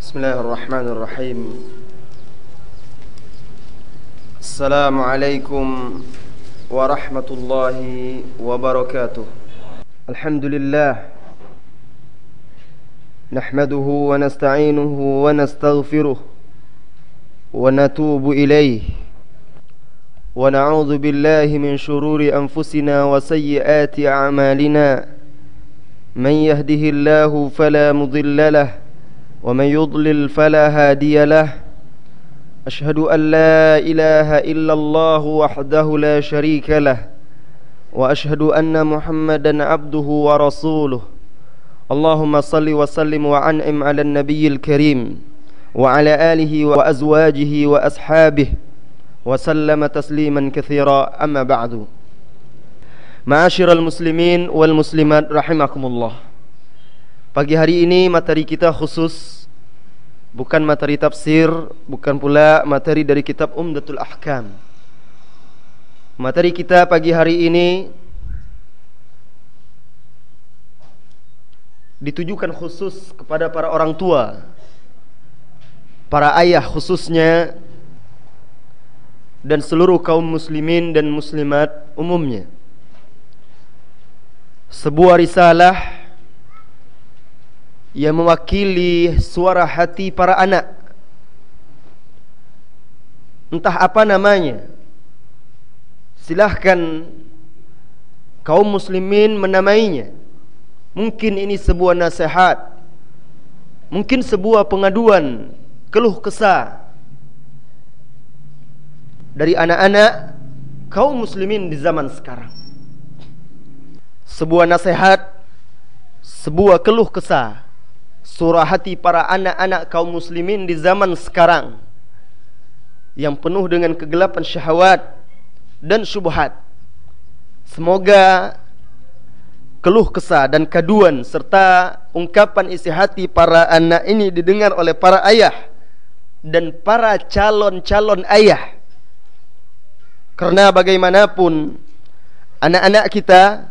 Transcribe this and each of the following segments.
Bismillahirrahmanirrahim. Assalamualaikum warahmatullahi wabarakatuh. Alhamdulillah. Nahmaduhu wa nasta'inuhu wa nastaghfiruh wa natubu ilayh. Wa na'udzu billahi min shururi anfusina wa sayyiati a'malina. Man yahdihillahu fala mudilla lahu ومن يضلل فلا هادي له أشهد أن لا إله إلا الله وحده لا شريك له وأشهد أن محمدا عبده ورسوله اللهم صل وسلم وأنعم على النبي الكريم وعلى آله وأزواجه وأصحابه وسلم تسليما كثيرا أما بعد. معاشر المسلمين والمسلمات رحمكم الله. Pagi hari ini materi kita khusus, bukan materi tafsir, bukan pula materi dari kitab Umdatul Ahkam. Materi kita pagi hari ini ditujukan khusus kepada para orang tua, para ayah khususnya, dan seluruh kaum muslimin dan muslimat umumnya. Sebuah risalah yang mewakili suara hati para anak. Entah apa namanya, silahkan kaum muslimin menamainya. Mungkin ini sebuah nasihat, mungkin sebuah pengaduan, keluh kesah dari anak-anak kaum muslimin di zaman sekarang. Sebuah nasihat, sebuah keluh kesah, surah hati para anak-anak kaum muslimin di zaman sekarang yang penuh dengan kegelapan syahwat dan syubhat. Semoga keluh kesah dan kaduan serta ungkapan isi hati para anak ini didengar oleh para ayah dan para calon-calon ayah. Karena bagaimanapun anak-anak kita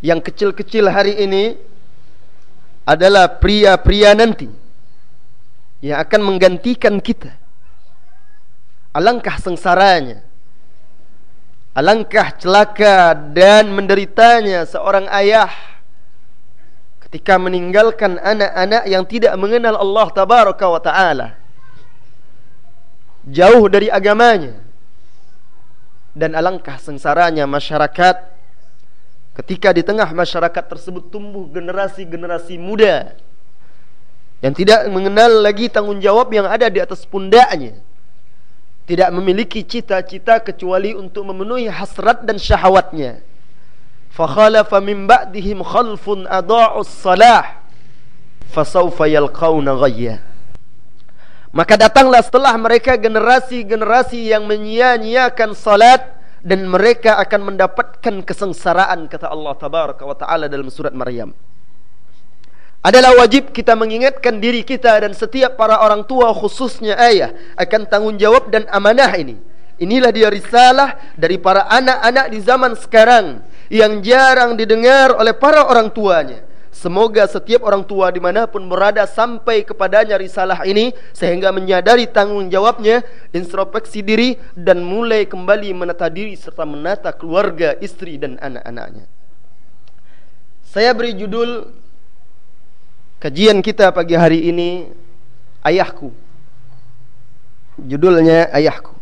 yang kecil-kecil hari ini adalah pria-pria nanti yang akan menggantikan kita. Alangkah sengsaranya, alangkah celaka dan menderitanya seorang ayah ketika meninggalkan anak-anak yang tidak mengenal Allah Tabaraka wa Ta'ala, jauh dari agamanya. Dan alangkah sengsaranya masyarakat ketika di tengah masyarakat tersebut tumbuh generasi-generasi muda yang tidak mengenal lagi tanggung jawab yang ada di atas pundaknya, tidak memiliki cita-cita kecuali untuk memenuhi hasrat dan syahwatnya. Fa khalafa min ba'dihim khalfun adaa'us salah fasawfa yalqauna ghayya. Maka datanglah setelah mereka generasi-generasi yang menyia-nyiakan salat, dan mereka akan mendapatkan kesengsaraan, kata Allah Tabaraka wa Ta'ala dalam surat Maryam. Adalah wajib kita mengingatkan diri kita dan setiap para orang tua khususnya ayah akan tanggung jawab dan amanah ini. Inilah dia risalah dari para anak-anak di zaman sekarang yang jarang didengar oleh para orang tuanya. Semoga setiap orang tua dimanapun berada sampai kepadanya risalah ini, sehingga menyadari tanggung jawabnya, introspeksi diri, dan mulai kembali menata diri serta menata keluarga, istri dan anak-anaknya. Saya beri judul kajian kita pagi hari ini, Ayahku. Judulnya Ayahku.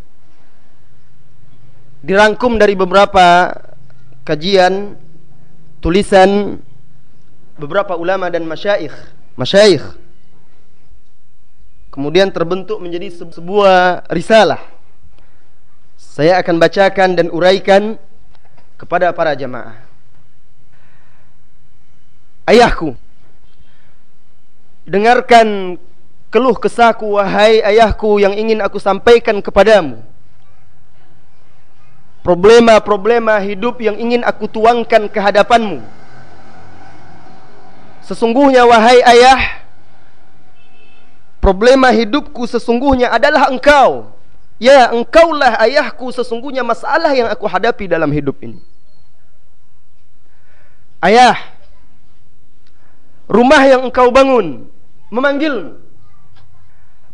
Dirangkum dari beberapa kajian, tulisan beberapa ulama dan masyayikh. Kemudian terbentuk menjadi sebuah risalah. Saya akan bacakan dan uraikan kepada para jamaah. Ayahku, dengarkan keluh kesahku, wahai ayahku, yang ingin aku sampaikan kepadamu. Problema-problema hidup yang ingin aku tuangkan ke hadapanmu. Sesungguhnya wahai ayah, problema hidupku sesungguhnya adalah engkau. Ya, engkaulah ayahku, sesungguhnya masalah yang aku hadapi dalam hidup ini. Ayah, rumah yang engkau bangun memanggilmu.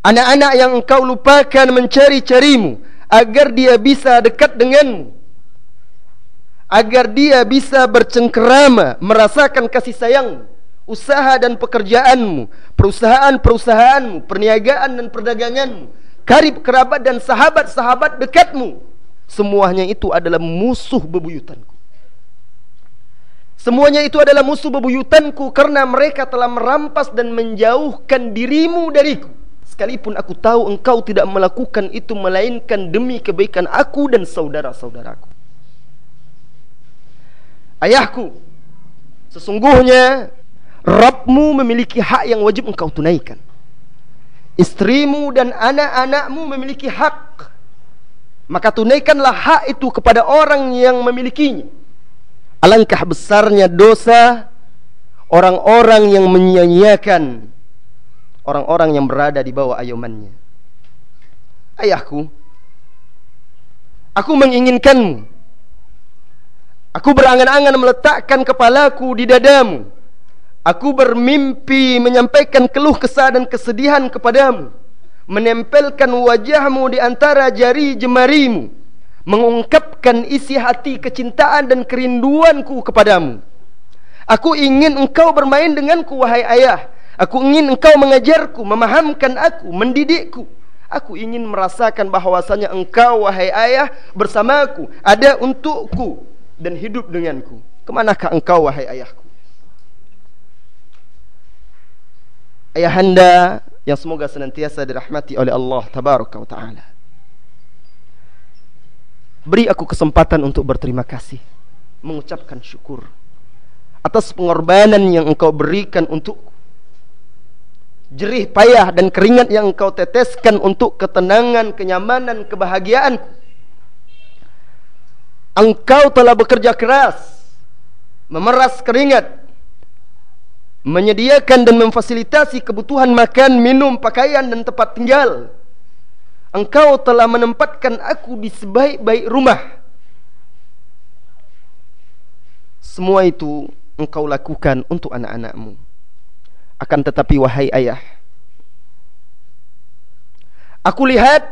Anak-anak yang engkau lupakan mencari-carimu agar dia bisa dekat denganmu, agar dia bisa bercengkerama, merasakan kasih sayangmu. Usaha dan pekerjaanmu, perusahaan-perusahaanmu, perniagaan dan perdaganganmu, karib kerabat dan sahabat-sahabat dekatmu, semuanya itu adalah musuh bebuyutanku. Semuanya itu adalah musuh bebuyutanku karena mereka telah merampas dan menjauhkan dirimu dariku. Sekalipun aku tahu engkau tidak melakukan itu melainkan demi kebaikan aku dan saudara-saudaraku. Ayahku, sesungguhnya Rabbmu memiliki hak yang wajib engkau tunaikan. Istrimu dan anak-anakmu memiliki hak, maka tunaikanlah hak itu kepada orang yang memilikinya. Alangkah besarnya dosa orang-orang yang menyia-nyiakan orang-orang yang berada di bawah ayomannya. Ayahku, aku menginginkanmu. Aku berangan-angan meletakkan kepalaku di dadamu. Aku bermimpi menyampaikan keluh kesah dan kesedihan kepadamu, menempelkan wajahmu di antara jari jemarimu, mengungkapkan isi hati kecintaan dan kerinduanku kepadamu. Aku ingin engkau bermain denganku, wahai ayah. Aku ingin engkau mengajarku, memahamkan aku, mendidikku. Aku ingin merasakan bahwasanya engkau, wahai ayah, bersamaku, ada untukku dan hidup denganku. Kemanakah engkau, wahai ayahku? Ayahanda yang semoga senantiasa dirahmati oleh Allah Tabaraka wa Ta'ala, beri aku kesempatan untuk berterima kasih, mengucapkan syukur atas pengorbanan yang engkau berikan untukku, jerih payah dan keringat yang engkau teteskan untuk ketenangan, kenyamanan, kebahagiaanku. Engkau telah bekerja keras, memeras keringat, menyediakan dan memfasilitasi kebutuhan makan, minum, pakaian dan tempat tinggal. Engkau telah menempatkan aku di sebaik-baik rumah. Semua itu engkau lakukan untuk anak-anakmu. Akan tetapi wahai ayah, aku lihat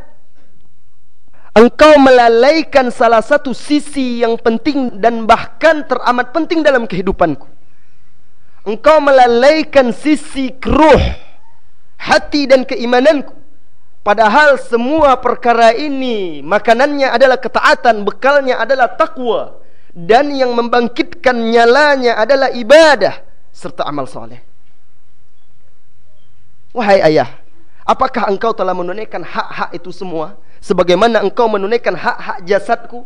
engkau melalaikan salah satu sisi yang penting dan bahkan teramat penting dalam kehidupanku. Engkau melalaikan sisi ruh, hati dan keimananku. Padahal semua perkara ini makanannya adalah ketaatan, bekalnya adalah takwa, dan yang membangkitkan nyalanya adalah ibadah serta amal soleh. Wahai ayah, apakah engkau telah menunaikan hak-hak itu semua sebagaimana engkau menunaikan hak-hak jasadku?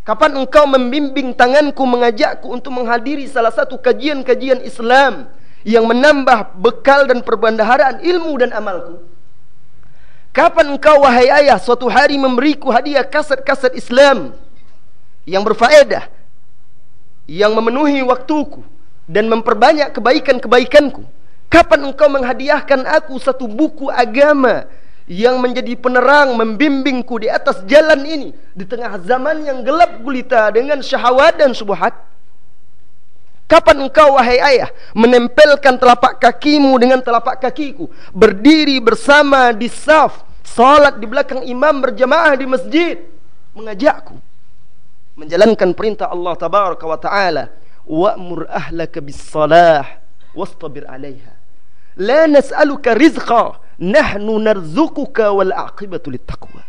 Kapan engkau membimbing tanganku, mengajakku untuk menghadiri salah satu kajian-kajian Islam yang menambah bekal dan perbendaharaan ilmu dan amalku? Kapan engkau, wahai ayah, suatu hari memberiku hadiah kaset-kaset Islam yang berfaedah, yang memenuhi waktuku dan memperbanyak kebaikan-kebaikanku? Kapan engkau menghadiahkan aku satu buku agama yang menjadi penerang, membimbingku di atas jalan ini di tengah zaman yang gelap gulita dengan syahwat dan syubhat? Kapan engkau, wahai ayah, menempelkan telapak kakimu dengan telapak kakiku, berdiri bersama di saf, salat di belakang imam berjamaah di masjid, mengajakku menjalankan perintah Allah Tabaraka wa Ta'ala, wa'mur ahlaka bis-salah wastabir 'alaiha, la nas'aluka rizqa nahnu narzukuka wal aqibatu littaqwa.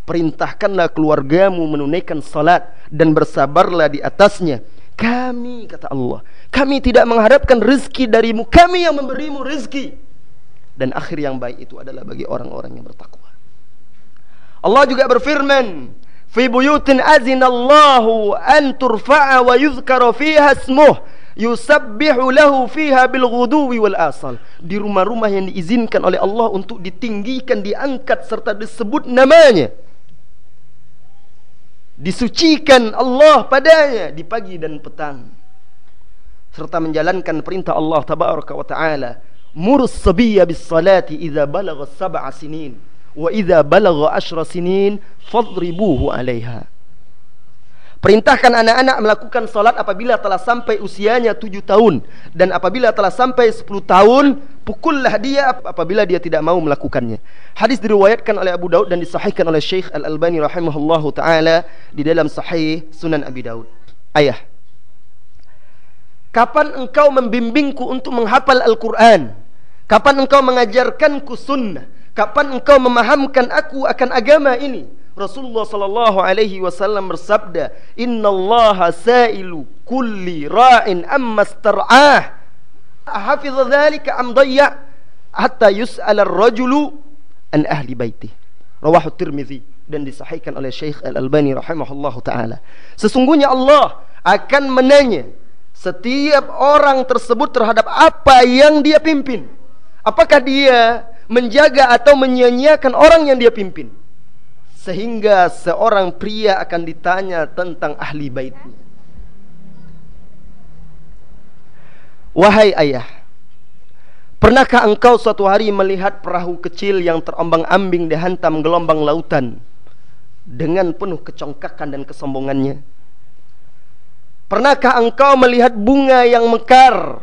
Perintahkanlah keluargamu menunaikan salat dan bersabarlah di atasnya. Kami, kata Allah, kami tidak mengharapkan rezeki darimu, kami yang memberimu rezeki. Dan akhir yang baik itu adalah bagi orang-orang yang bertakwa. Allah juga berfirman, fi buyutin azinallahu an turfa'a wa yuzkara fiha ismuh yusabbihu lahu fiha bil ghuduwi wal asal. Di rumah-rumah yang diizinkan oleh Allah untuk ditinggikan, diangkat serta disebut namanya, disucikan Allah padanya di pagi dan petang, serta menjalankan perintah Allah Tabaraka wa Ta'ala, murus sabiyya bis salati idza balagha 7 sinin wa idza balagha 10 sinin fadribuhu 'alaiha. Perintahkan anak-anak melakukan salat apabila telah sampai usianya 7 tahun. Dan apabila telah sampai 10 tahun, pukullah dia apabila dia tidak mau melakukannya. Hadis diriwayatkan oleh Abu Daud dan disahihkan oleh Syekh Al-Albani rahimahullahu ta'ala di dalam Sahih Sunan Abi Daud. Ayah, kapan engkau membimbingku untuk menghafal Al-Quran? Kapan engkau mengajarkanku sunnah? Kapan engkau memahamkan aku akan agama ini? Rasulullah sallallahu alaihi wasallam bersabda, "Innallaha sa'ilu kulli ra'in amma star'ah. Ahafidha dzalika am dayya hatta yus'ala ar-rajulu an ahli baitih." Rawahu Tirmizi dan disahihkan oleh Syekh Al-Albani rahimahullahu taala. Sesungguhnya Allah akan menanya setiap orang tersebut terhadap apa yang dia pimpin. Apakah dia menjaga atau menyia-nyiakan orang yang dia pimpin? Sehingga seorang pria akan ditanya tentang ahli baitnya. Wahai ayah, pernahkah engkau suatu hari melihat perahu kecil yang terombang-ambing dihantam gelombang lautan dengan penuh kecongkakan dan kesombongannya? Pernahkah engkau melihat bunga yang mekar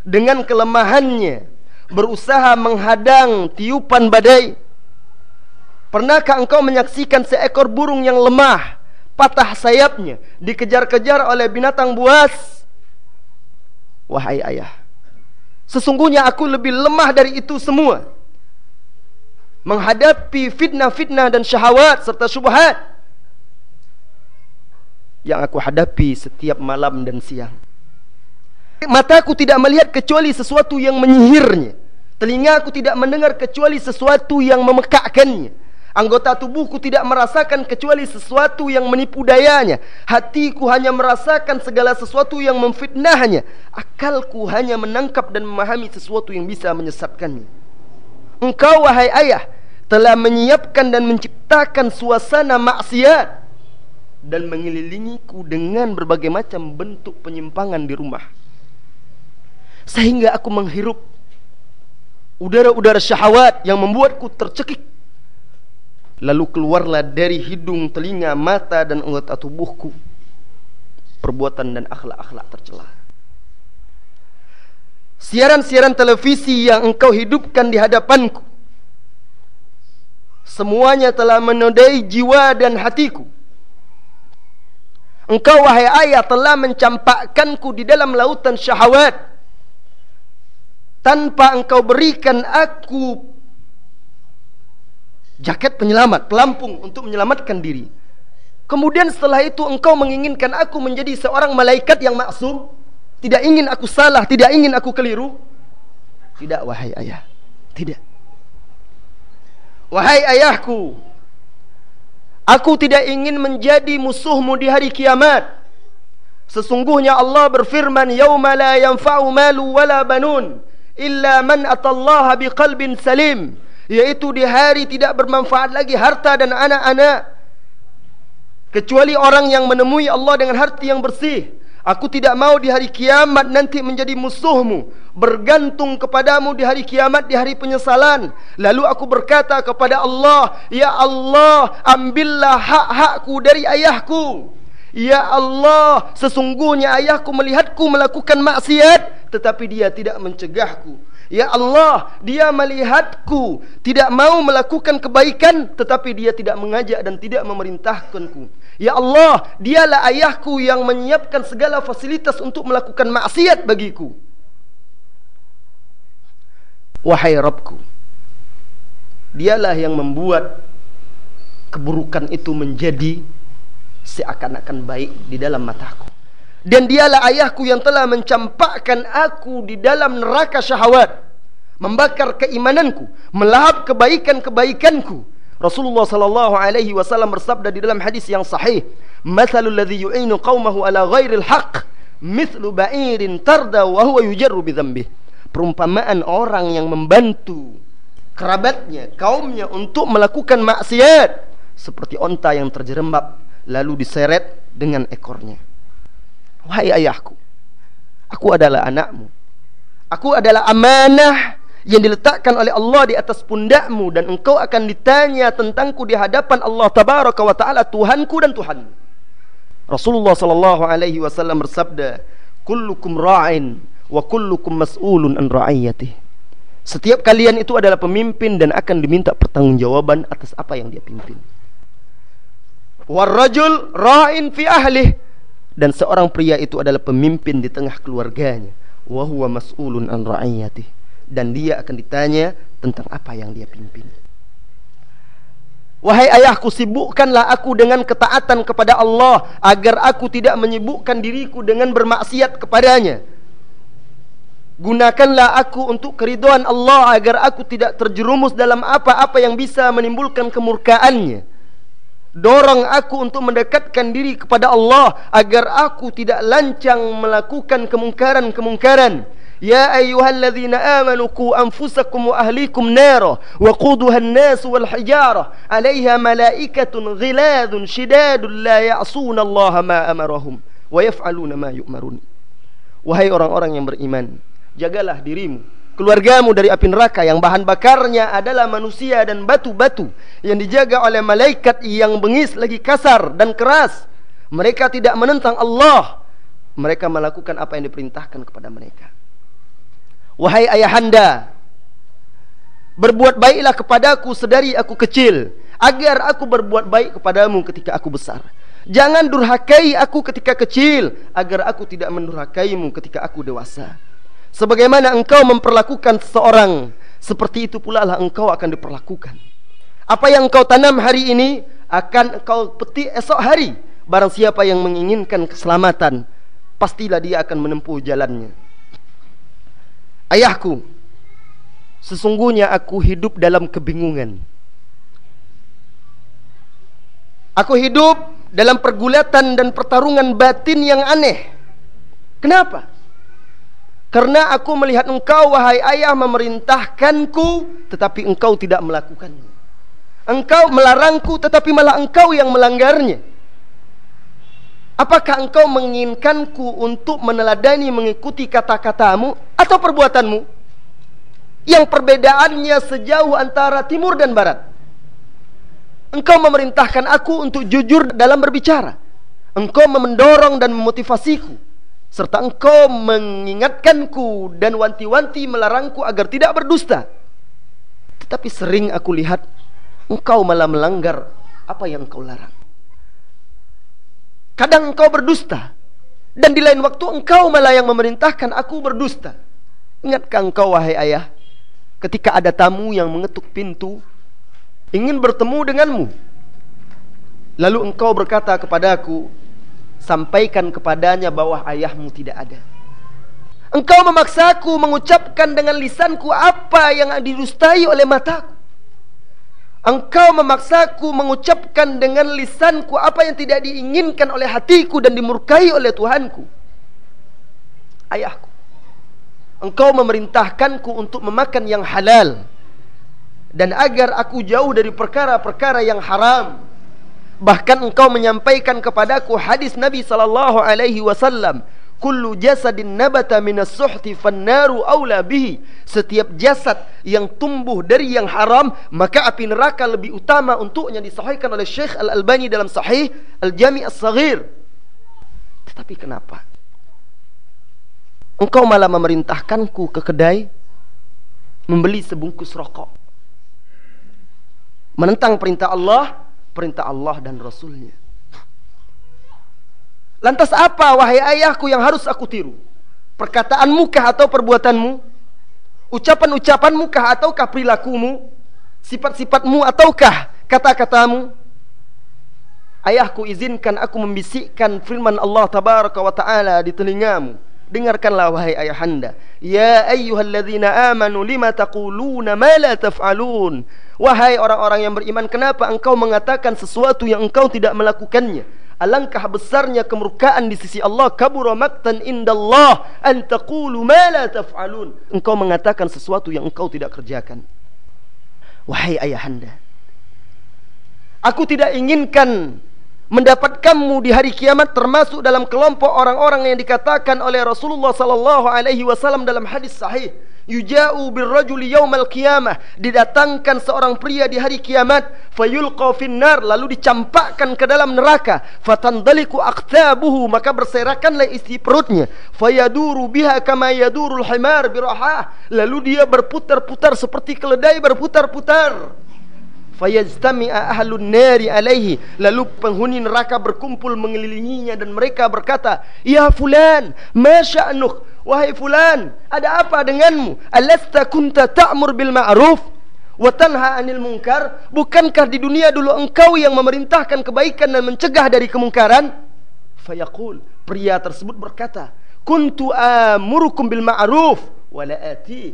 dengan kelemahannya berusaha menghadang tiupan badai? Pernahkah engkau menyaksikan seekor burung yang lemah, patah sayapnya, dikejar-kejar oleh binatang buas? Wahai ayah, sesungguhnya aku lebih lemah dari itu semua, menghadapi fitnah-fitnah dan syahwat serta syubhat yang aku hadapi setiap malam dan siang. Mataku tidak melihat kecuali sesuatu yang menyihirnya. Telingaku tidak mendengar kecuali sesuatu yang memekakkannya. Anggota tubuhku tidak merasakan kecuali sesuatu yang menipu dayanya. Hatiku hanya merasakan segala sesuatu yang memfitnahnya. Akalku hanya menangkap dan memahami sesuatu yang bisa menyesatkannya. Engkau wahai ayah telah menyiapkan dan menciptakan suasana maksiat dan mengelilingiku dengan berbagai macam bentuk penyimpangan di rumah, sehingga aku menghirup udara-udara syahwat yang membuatku tercekik. Lalu keluarlah dari hidung, telinga, mata dan anggota tubuhku perbuatan dan akhlak-akhlak tercela. Siaran-siaran televisi yang engkau hidupkan di hadapanku semuanya telah menodai jiwa dan hatiku. Engkau wahai ayah telah mencampakkanku di dalam lautan syahwat tanpa engkau berikan aku jaket penyelamat, pelampung untuk menyelamatkan diri. Kemudian setelah itu engkau menginginkan aku menjadi seorang malaikat yang maksum, tidak ingin aku salah, tidak ingin aku keliru. Tidak wahai ayah, tidak. Wahai ayahku, aku tidak ingin menjadi musuhmu di hari kiamat. Sesungguhnya Allah berfirman, "Yauma la yanfa'u malu wala banun illa man atallaha biqalbin salim." Yaitu di hari tidak bermanfaat lagi harta dan anak-anak kecuali orang yang menemui Allah dengan hati yang bersih. Aku tidak mau di hari kiamat nanti menjadi musuhmu, bergantung kepadamu di hari kiamat, di hari penyesalan. Lalu aku berkata kepada Allah, "Ya Allah, ambillah hak-hakku dari ayahku. Ya Allah, sesungguhnya ayahku melihatku melakukan maksiat, tetapi dia tidak mencegahku. Ya Allah, dia melihatku tidak mau melakukan kebaikan, tetapi dia tidak mengajak dan tidak memerintahkanku. Ya Allah, dialah ayahku yang menyiapkan segala fasilitas untuk melakukan maksiat bagiku. Wahai Rabbku, dialah yang membuat keburukan itu menjadi seakan-akan baik di dalam mataku. Dan dialah ayahku yang telah mencampakkan aku di dalam neraka syahwat, membakar keimananku, melahap kebaikan-kebaikanku. Rasulullah sallallahu alaihi wasallam bersabda di dalam hadis yang sahih, "Matsalul ladzi yu'inu qaumahu ala ghairil haqq, mithlu ba'irin tarda wa huwa yujarru bi dzambih." Perumpamaan orang yang membantu kerabatnya, kaumnya untuk melakukan maksiat seperti onta yang terjerembab lalu diseret dengan ekornya. Wahai ayahku, aku adalah anakmu. Aku adalah amanah yang diletakkan oleh Allah di atas pundakmu, dan engkau akan ditanya tentangku di hadapan Allah tabaraka wa ta'ala, Tuhanku dan Tuhanmu. Rasulullah sallallahu alaihi wasallam bersabda, "Kullukum ra'in wa kullukum mas'ulun an ra'iyatih." Setiap kalian itu adalah pemimpin dan akan diminta pertanggungjawaban atas apa yang dia pimpin. Warrajul ra'in fi ahlih, dan seorang pria itu adalah pemimpin di tengah keluarganya. Wa huwa mas'ulun an ra'iyatih, dan dia akan ditanya tentang apa yang dia pimpin. Wahai ayahku, sibukkanlah aku dengan ketaatan kepada Allah, agar aku tidak menyibukkan diriku dengan bermaksiat kepadanya. Gunakanlah aku untuk keridhaan Allah, agar aku tidak terjerumus dalam apa-apa yang bisa menimbulkan kemurkaannya. Dorong aku untuk mendekatkan diri kepada Allah, agar aku tidak lancang melakukan kemungkaran-kemungkaran. Ya ayyuhalladzina amanu qu anfusakum wa ahlikum nara wa quduha an-nas wal hijarah 'alaiha malaikatun ghiladun shidadun la ya'suna Allah ma amarahum wa yaf'aluna ma yu'marun. Wahai orang-orang yang beriman, jagalah dirimu, keluargamu dari api neraka yang bahan bakarnya adalah manusia dan batu-batu, yang dijaga oleh malaikat yang bengis lagi kasar dan keras. Mereka tidak menentang Allah, mereka melakukan apa yang diperintahkan kepada mereka. Wahai ayahanda, berbuat baiklah kepadaku sedari aku kecil, agar aku berbuat baik kepadamu ketika aku besar. Jangan durhakai aku ketika kecil, agar aku tidak mendurhakaimu ketika aku dewasa. Sebagaimana engkau memperlakukan seseorang, seperti itu pula lah engkau akan diperlakukan. Apa yang engkau tanam hari ini akan engkau petik esok hari. Barang siapa yang menginginkan keselamatan, pastilah dia akan menempuh jalannya. Ayahku, sesungguhnya aku hidup dalam kebingungan. Aku hidup dalam pergulatan dan pertarungan batin yang aneh. Kenapa? Karena aku melihat engkau, wahai ayah, memerintahkanku, tetapi engkau tidak melakukannya. Engkau melarangku, tetapi malah engkau yang melanggarnya. Apakah engkau menginginkanku untuk meneladani, mengikuti kata-katamu atau perbuatanmu yang perbedaannya sejauh antara timur dan barat? Engkau memerintahkan aku untuk jujur dalam berbicara. Engkau mendorong dan memotivasiku, serta engkau mengingatkanku dan wanti-wanti melarangku agar tidak berdusta. Tetapi sering aku lihat engkau malah melanggar apa yang engkau larang. Kadang engkau berdusta, dan di lain waktu engkau malah yang memerintahkan aku berdusta. Ingatkah engkau, wahai ayah, ketika ada tamu yang mengetuk pintu, ingin bertemu denganmu, lalu engkau berkata kepadaku, sampaikan kepadanya bahwa ayahmu tidak ada. Engkau memaksaku mengucapkan dengan lisanku apa yang didustai oleh mataku. Engkau memaksaku mengucapkan dengan lisanku apa yang tidak diinginkan oleh hatiku dan dimurkai oleh Tuhanku. Ayahku, engkau memerintahkanku untuk memakan yang halal, dan agar aku jauh dari perkara-perkara yang haram. Bahkan engkau menyampaikan kepadaku hadis Nabi SAW, kullu jasadin nabata minas suhti fannaru aula bihi. Setiap jasad yang tumbuh dari yang haram, maka api neraka lebih utama untuknya. Disahihkan oleh Syekh Al-Albani dalam Sahih Al-Jami' As-Saghir. Tetapi kenapa engkau malah memerintahkanku ke kedai membeli sebungkus rokok, menentang perintah Allah dan Rasulnya? Lantas apa, wahai ayahku, yang harus aku tiru? Perkataanmu kah atau perbuatanmu? Ucapan-ucapanmu kah ataukah perilakumu? Sifat-sifatmu ataukah kata-katamu? Ayahku, izinkan aku membisikkan firman Allah tabaraka wa ta'ala di telingamu. Dengarkanlah, wahai ayahanda. Ya ayyuhalladzina amanu lima taquluna ma la taf'alun. Wahai orang-orang yang beriman, kenapa engkau mengatakan sesuatu yang engkau tidak melakukannya? Alangkah besarnya kemurkaan di sisi Allah. Kabura maqtan indallah an taqulu ma la taf'alun. Engkau mengatakan sesuatu yang engkau tidak kerjakan. Wahai ayahanda, aku tidak inginkan mendapatkanmu di hari kiamat termasuk dalam kelompok orang-orang yang dikatakan oleh Rasulullah sallallahu alaihi wasallam dalam hadis sahih, Yuja'u birrajuli yaumal qiyamah, didatangkan seorang pria di hari kiamat, fayulqa finnar, lalu dicampakkan ke dalam neraka, fatandaliku aqtabuhu, maka berserakanlah isi perutnya, fayaduru biha kama yadurul himar birahah, lalu dia berputar-putar seperti keledai berputar-putar. Fayajtami'a ahlun nari alaihi, lalu penghuni neraka berkumpul mengelilinginya dan mereka berkata, ya fulan, ma sya'nuk, wahai fulan, ada apa denganmu? Alasta kunta ta'mur bil ma'ruf wa tanha 'anil munkar? Bukankah di dunia dulu engkau yang memerintahkan kebaikan dan mencegah dari kemungkaran? Fayaqul, pria tersebut berkata, kuntu amurukum bil ma'ruf wa la ati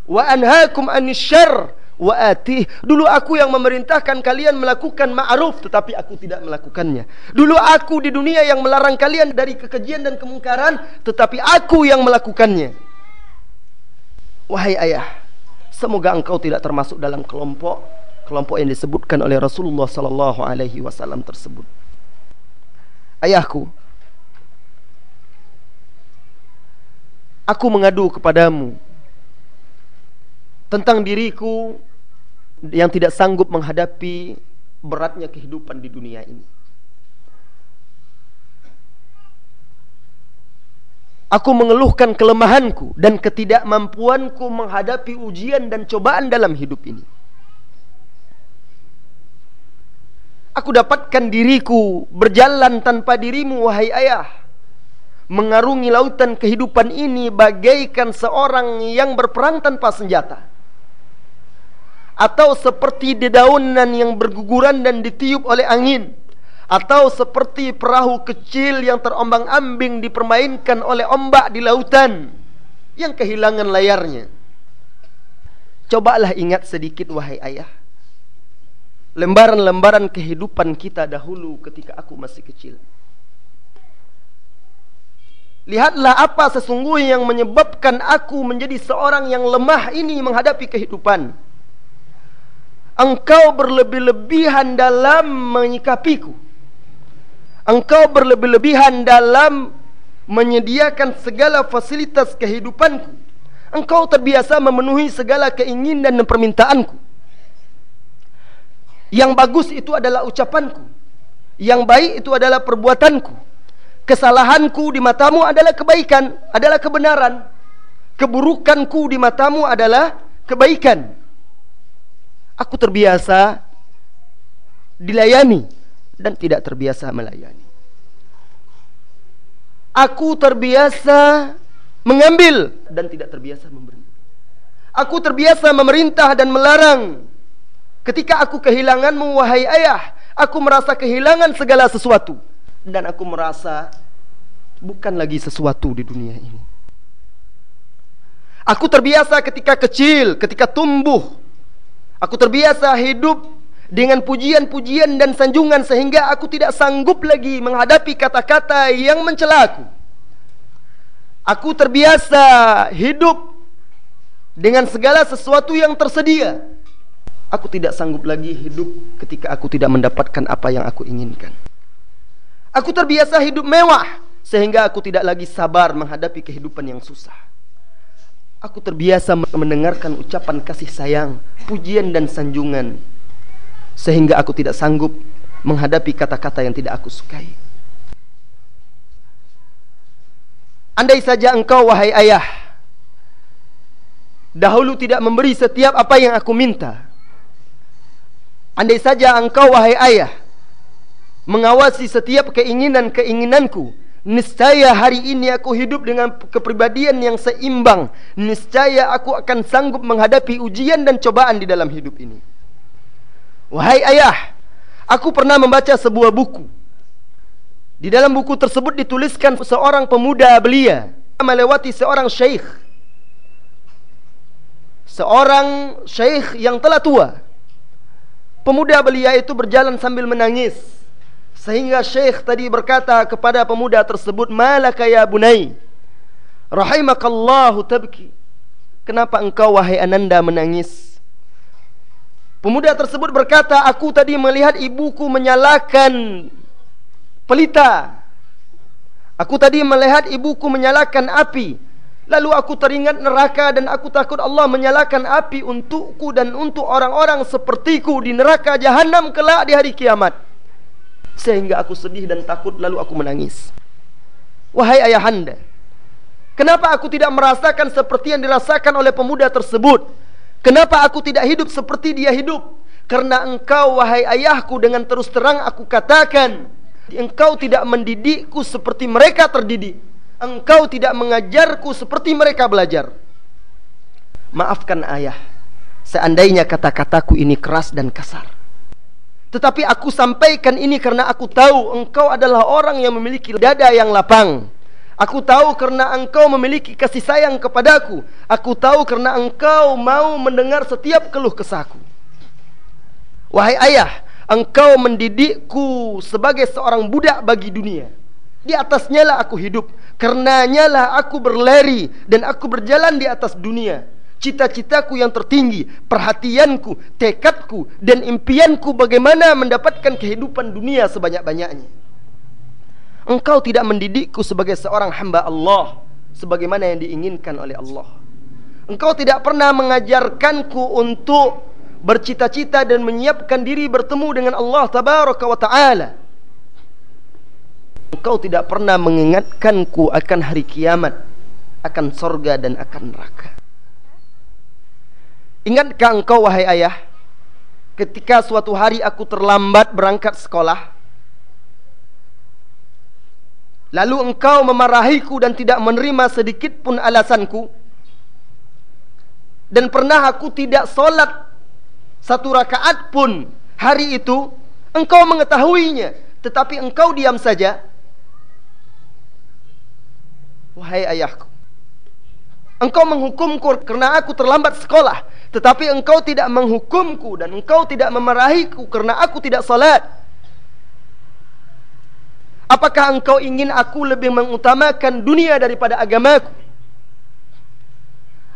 wa anhaakum 'anil syarr wa atih. Dulu aku yang memerintahkan kalian melakukan ma'ruf, tetapi aku tidak melakukannya. Dulu aku di dunia yang melarang kalian dari kekejian dan kemungkaran, tetapi aku yang melakukannya. Wahai ayah, semoga engkau tidak termasuk dalam kelompok yang disebutkan oleh Rasulullah sallallahu alaihi wasallam tersebut. Ayahku, aku mengadu kepadamu tentang diriku yang tidak sanggup menghadapi beratnya kehidupan di dunia ini. Aku mengeluhkan kelemahanku dan ketidakmampuanku menghadapi ujian dan cobaan dalam hidup ini. Aku dapatkan diriku berjalan tanpa dirimu, wahai ayah, mengarungi lautan kehidupan ini bagaikan seorang yang berperang tanpa senjata, atau seperti dedaunan yang berguguran dan ditiup oleh angin, atau seperti perahu kecil yang terombang-ambing dipermainkan oleh ombak di lautan yang kehilangan layarnya. Cobalah ingat sedikit, wahai ayah, lembaran-lembaran kehidupan kita dahulu ketika aku masih kecil. Lihatlah apa sesungguhnya yang menyebabkan aku menjadi seorang yang lemah ini menghadapi kehidupan. Engkau berlebih-lebihan dalam menyikapiku. Engkau berlebih-lebihan dalam menyediakan segala fasilitas kehidupanku. Engkau terbiasa memenuhi segala keinginan dan permintaanku. Yang bagus itu adalah ucapanku, yang baik itu adalah perbuatanku. Kesalahanku di matamu adalah kebaikan, adalah kebenaran. Keburukanku di matamu adalah kebaikan. Aku terbiasa dilayani dan tidak terbiasa melayani. Aku terbiasa mengambil dan tidak terbiasa memberi. Aku terbiasa memerintah dan melarang. Ketika aku kehilanganmu, wahai ayah, aku merasa kehilangan segala sesuatu, dan aku merasa bukan lagi sesuatu di dunia ini. Aku terbiasa ketika kecil, ketika tumbuh, aku terbiasa hidup dengan pujian-pujian dan sanjungan sehingga aku tidak sanggup lagi menghadapi kata-kata yang mencelaku. Aku terbiasa hidup dengan segala sesuatu yang tersedia. Aku tidak sanggup lagi hidup ketika aku tidak mendapatkan apa yang aku inginkan. Aku terbiasa hidup mewah sehingga aku tidak lagi sabar menghadapi kehidupan yang susah. Aku terbiasa mendengarkan ucapan kasih sayang, pujian dan sanjungan sehingga aku tidak sanggup menghadapi kata-kata yang tidak aku sukai. Andai saja engkau, wahai ayah, dahulu tidak memberi setiap apa yang aku minta. Andai saja engkau, wahai ayah, mengawasi setiap keinginan-keinginanku, niscaya hari ini aku hidup dengan kepribadian yang seimbang. Niscaya aku akan sanggup menghadapi ujian dan cobaan di dalam hidup ini. Wahai ayah, aku pernah membaca sebuah buku. Di dalam buku tersebut dituliskan seorang pemuda belia melewati seorang syekh. Seorang syekh yang telah tua. Pemuda belia itu berjalan sambil menangis, sehingga syekh tadi berkata kepada pemuda tersebut, "Malaka ya bunai, rahimakallahu tabki." Kenapa engkau, wahai ananda, menangis? Pemuda tersebut berkata, "Aku tadi melihat ibuku menyalakan pelita. Aku tadi melihat ibuku menyalakan api, Lalu aku teringat neraka dan aku takut Allah menyalakan api untukku dan untuk orang-orang sepertiku di neraka jahanam kelak di hari kiamat. Sehingga aku sedih dan takut, lalu aku menangis. Wahai ayahanda, kenapa aku tidak merasakan seperti yang dirasakan oleh pemuda tersebut? Kenapa aku tidak hidup seperti dia hidup? Karena engkau, wahai ayahku, dengan terus terang aku katakan, engkau tidak mendidikku seperti mereka terdidik. Engkau tidak mengajarku seperti mereka belajar. Maafkan ayah, seandainya kata-kataku ini keras dan kasar. Tetapi aku sampaikan ini karena aku tahu engkau adalah orang yang memiliki dada yang lapang. Aku tahu karena engkau memiliki kasih sayang kepadaku. Aku tahu karena engkau mau mendengar setiap keluh kesahku. Wahai ayah, engkau mendidikku sebagai seorang budak bagi dunia. Di atasnya lah aku hidup, karenanya lah aku berlari dan aku berjalan di atas dunia. Cita-citaku yang tertinggi, perhatianku, tekadku dan impianku bagaimana mendapatkan kehidupan dunia sebanyak-banyaknya. Engkau tidak mendidikku sebagai seorang hamba Allah sebagaimana yang diinginkan oleh Allah. Engkau tidak pernah mengajarkanku untuk bercita-cita dan menyiapkan diri bertemu dengan Allah Tabaraka wa Ta'ala. Engkau tidak pernah mengingatkanku akan hari kiamat, akan sorga dan akan neraka. Ingatkah engkau, wahai ayah, ketika suatu hari aku terlambat berangkat sekolah, lalu engkau memarahiku dan tidak menerima sedikit pun alasanku, dan pernah aku tidak solat satu rakaat pun hari itu, engkau mengetahuinya, tetapi engkau diam saja. Wahai ayahku, engkau menghukumku karena aku terlambat sekolah, tetapi engkau tidak menghukumku dan engkau tidak memarahiku karena aku tidak salat. Apakah engkau ingin aku lebih mengutamakan dunia daripada agamaku?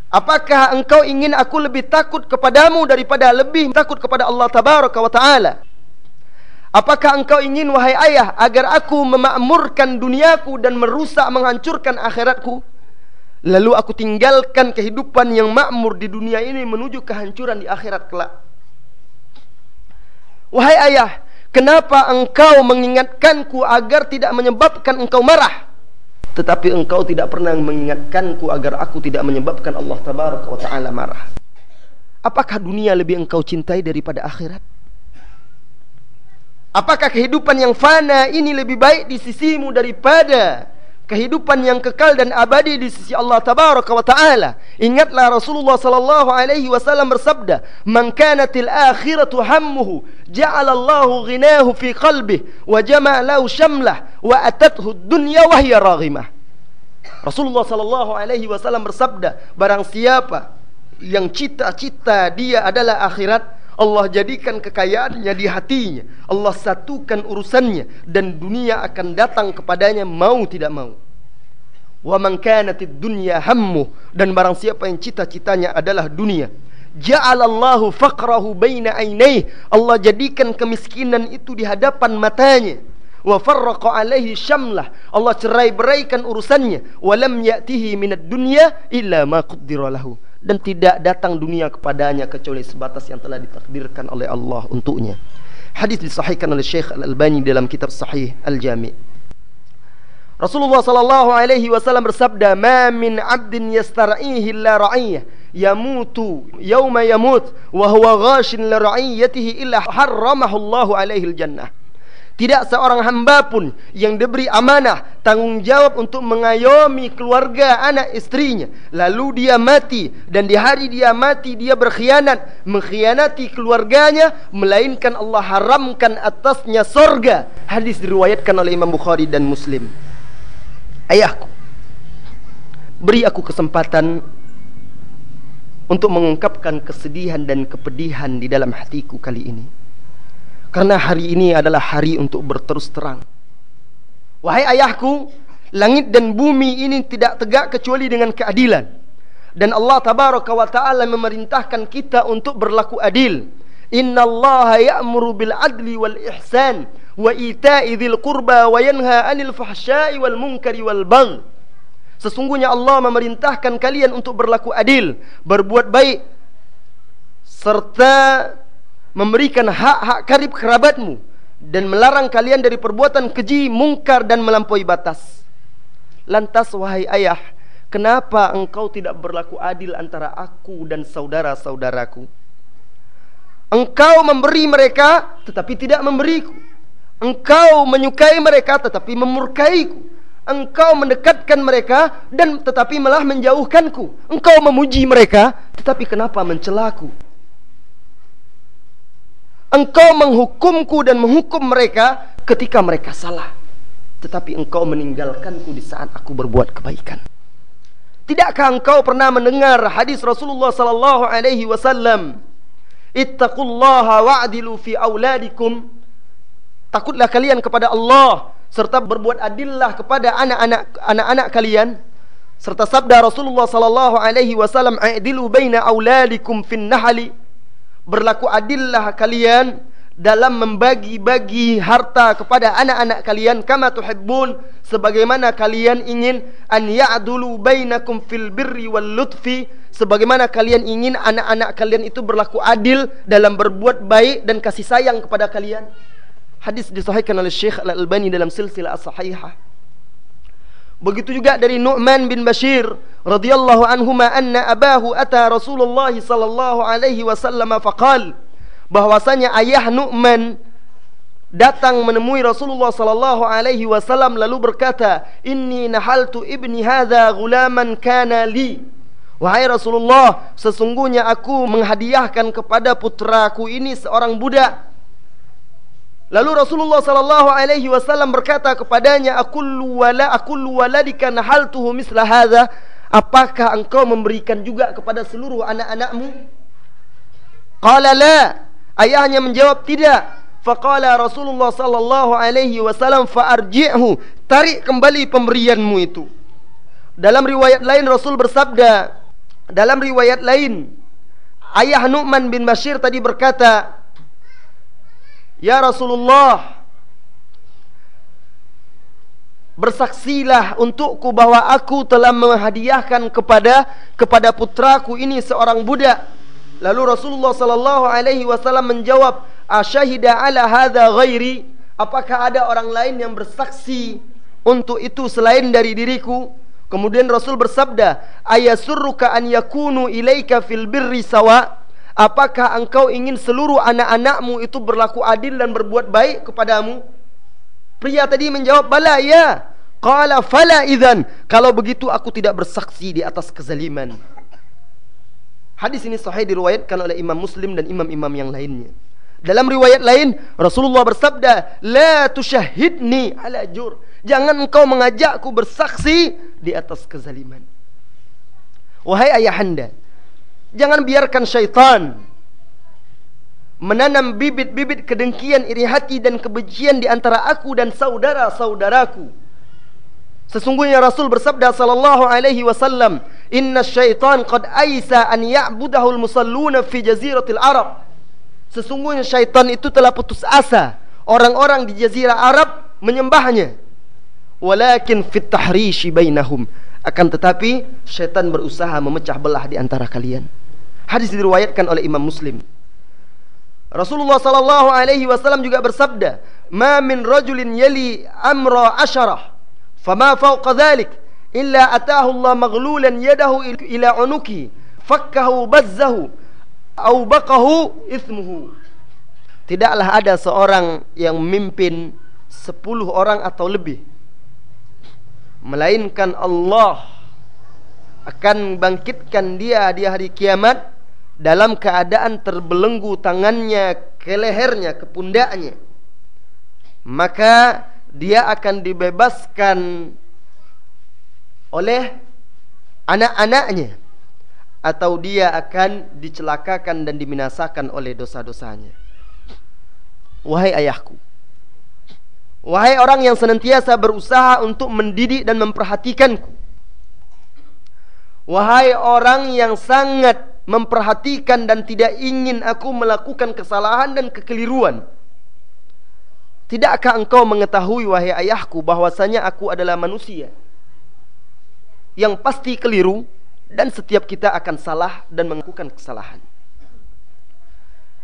Apakah engkau ingin aku lebih takut kepadamu daripada lebih takut kepada Allah Tabaraka wa Ta'ala? Apakah engkau ingin, wahai ayah, agar aku memakmurkan duniaku dan merusak, menghancurkan akhiratku? Lalu aku tinggalkan kehidupan yang makmur di dunia ini menuju kehancuran di akhirat kelak. Wahai ayah, kenapa engkau mengingatkanku agar tidak menyebabkan engkau marah, tetapi engkau tidak pernah mengingatkanku agar aku tidak menyebabkan Allah Tabaraka wa Ta'ala marah? Apakah dunia lebih engkau cintai daripada akhirat? Apakah kehidupan yang fana ini lebih baik di sisimu daripada kehidupan yang kekal dan abadi di sisi Allah Tabaraka wa Ta'ala? Ingatlah Rasulullah sallallahu alaihi wasallam bersabda, "Man kanatil akhiratu hammuhu, ja'ala Allahu ghinahu fi qalbihi wa jama'a lahu syamlah wa atathu ad-dunya wa hiya raghimah." Rasulullah sallallahu alaihi wasallam bersabda, barang siapa yang cita-cita dia adalah akhirat, Allah jadikan kekayaannya di hatinya, Allah satukan urusannya, dan dunia akan datang kepadanya mau tidak mau. Wa man kanatid dunya hammu, dan barang siapa yang cita-citanya adalah dunia, ja'alallahu faqrahu baina ainaihi, Allah jadikan kemiskinan itu di hadapan matanya. Wa farraqa alaihi syamlah, Allah cerai-beraikan urusannya. Wa lam ya'tihi minad dunya illa ma qaddara lahu, dan tidak datang dunia kepadanya kecuali sebatas yang telah ditakdirkan oleh Allah untuknya. Hadis disahihkan oleh Syekh Al-Albani dalam kitab Sahih Al-Jami'. Rasulullah sallallahu alaihi wasallam bersabda, "Ma min 'abdin yastar'ihi illa ra'iyah, yamutu yawma yamut wa huwa ghashin li ra'iyatihi illa harramahu Allahu alaihi al-jannah." Tidak seorang hamba pun yang diberi amanah, tanggung jawab untuk mengayomi keluarga anak istrinya, lalu dia mati, dan di hari dia mati dia berkhianat, mengkhianati keluarganya, melainkan Allah haramkan atasnya sorga. Hadis diriwayatkan oleh Imam Bukhari dan Muslim. Ayahku, beri aku kesempatan untuk mengungkapkan kesedihan dan kepedihan di dalam hatiku kali ini, karena hari ini adalah hari untuk berterus terang. Wahai ayahku, langit dan bumi ini tidak tegak kecuali dengan keadilan, dan Allah Tabaraka wa Ta'ala memerintahkan kita untuk berlaku adil. Innallaha ya'muru bil adli wal ihsan wa ita'i dzil qurba wa yanha 'anil fahsya'i wal munkari wal baghi. Sesungguhnya Allah memerintahkan kalian untuk berlaku adil, berbuat baik, serta memberikan hak-hak karib kerabatmu, dan melarang kalian dari perbuatan keji, mungkar dan melampaui batas. Lantas wahai ayah, kenapa engkau tidak berlaku adil antara aku dan saudara-saudaraku? Engkau memberi mereka tetapi tidak memberiku. Engkau menyukai mereka tetapi memurkaiku. Engkau mendekatkan mereka dan tetapi malah menjauhkanku. Engkau memuji mereka tetapi kenapa mencelaku? Engkau menghukumku dan menghukum mereka ketika mereka salah, tetapi engkau meninggalkanku di saat aku berbuat kebaikan. Tidakkah engkau pernah mendengar hadis Rasulullah sallallahu alaihi wasallam, ittaqullaha wa'dilu fi auladikum, takutlah kalian kepada Allah serta berbuat adillah kepada anak-anak kalian. Serta sabda Rasulullah sallallahu alaihi wasallam, a'dilu baina auladikum fin nahli, berlaku adillah kalian dalam membagi-bagi harta kepada anak-anak kalian, kama tuhibbun, sebagaimana kalian ingin, an ya'dulu bainakum fil birri wal lutfi, sebagaimana kalian ingin anak-anak kalian itu berlaku adil dalam berbuat baik dan kasih sayang kepada kalian. Hadis disahihkan oleh Syekh Al-Albani dalam silsilah as-sahihah. Begitu juga dari Nu'man bin Bashir radhiyallahu anhuma anna abahu ata Rasulullah sallallahu alaihi wasallam faqal, bahwasanya ayah Nu'man datang menemui Rasulullah sallallahu alaihi wasallam lalu berkata, inni nahaltu ibni hadza gulaman kana li, wahai Rasulullah, sesungguhnya aku menghadiahkan kepada putraku ini seorang budak. Lalu Rasulullah sallallahu alaihi wasallam berkata kepadanya, aqullu waladika nahaltuhu misla hadza, apakah engkau memberikan juga kepada seluruh anak-anakmu? Qala la, ayahnya menjawab tidak. Faqala Rasulullah sallallahu alaihi wasallam, fa'arji'hu, tarik kembali pemberianmu itu. Dalam riwayat lain Rasul bersabda, dalam riwayat lain ayah Nu'man bin Bashir tadi berkata, ya Rasulullah, bersaksilah untukku bahwa aku telah menghadiahkan kepada putraku ini seorang budak. Lalu Rasulullah sallallahu alaihi wasallam menjawab, asyhida ala hadza ghairi, apakah ada orang lain yang bersaksi untuk itu selain dari diriku? Kemudian Rasul bersabda, ayasurruka an yakunu ilaika fil birri sawa, apakah engkau ingin seluruh anak-anakmu itu berlaku adil dan berbuat baik kepadamu? Pria tadi menjawab, bala ya. Qala fala idzan, kalau begitu aku tidak bersaksi di atas kezaliman. Hadis ini sahih diriwayatkan oleh Imam Muslim dan imam-imam yang lainnya. Dalam riwayat lain Rasulullah bersabda, la tusyahidni ala jur, jangan engkau mengajakku bersaksi di atas kezaliman. Wahai ayahanda, jangan biarkan syaitan menanam bibit-bibit kedengkian, iri hati dan kebencian di antara aku dan saudara-saudaraku. Sesungguhnya Rasul bersabda sallallahu alaihi wasallam, inna syaitan qad aisa an ya'budahu al-musalluna fi jaziratil Arab. Sesungguhnya syaitan itu telah putus asa orang-orang di jazirah Arab menyembahnya. Walakin fit tahrishi bainahum, akan tetapi syaitan berusaha memecah belah di antara kalian. Hadis diriwayatkan oleh Imam Muslim. Rasulullah sallallahu alaihi wasallam juga bersabda, ma min rajulin yali amra asyarah fama fawqa dhalik illa atahu Allah maghlulan yadahu ila unuki fakkahu bazzahu au baqahu ismuhu. Tidaklah ada seorang yang memimpin 10 orang atau lebih, melainkan Allah akan bangkitkan dia di hari kiamat dalam keadaan terbelenggu tangannya ke lehernya, ke pundaknya. Maka dia akan dibebaskan oleh anak-anaknya, atau dia akan dicelakakan dan dibinasakan oleh dosa-dosanya. Wahai ayahku, wahai orang yang senantiasa berusaha untuk mendidik dan memperhatikanku, wahai orang yang sangat memperhatikan dan tidak ingin aku melakukan kesalahan dan kekeliruan, tidakkah engkau mengetahui wahai ayahku bahwasanya aku adalah manusia? yang pasti keliru, dan setiap kita akan salah dan melakukan kesalahan.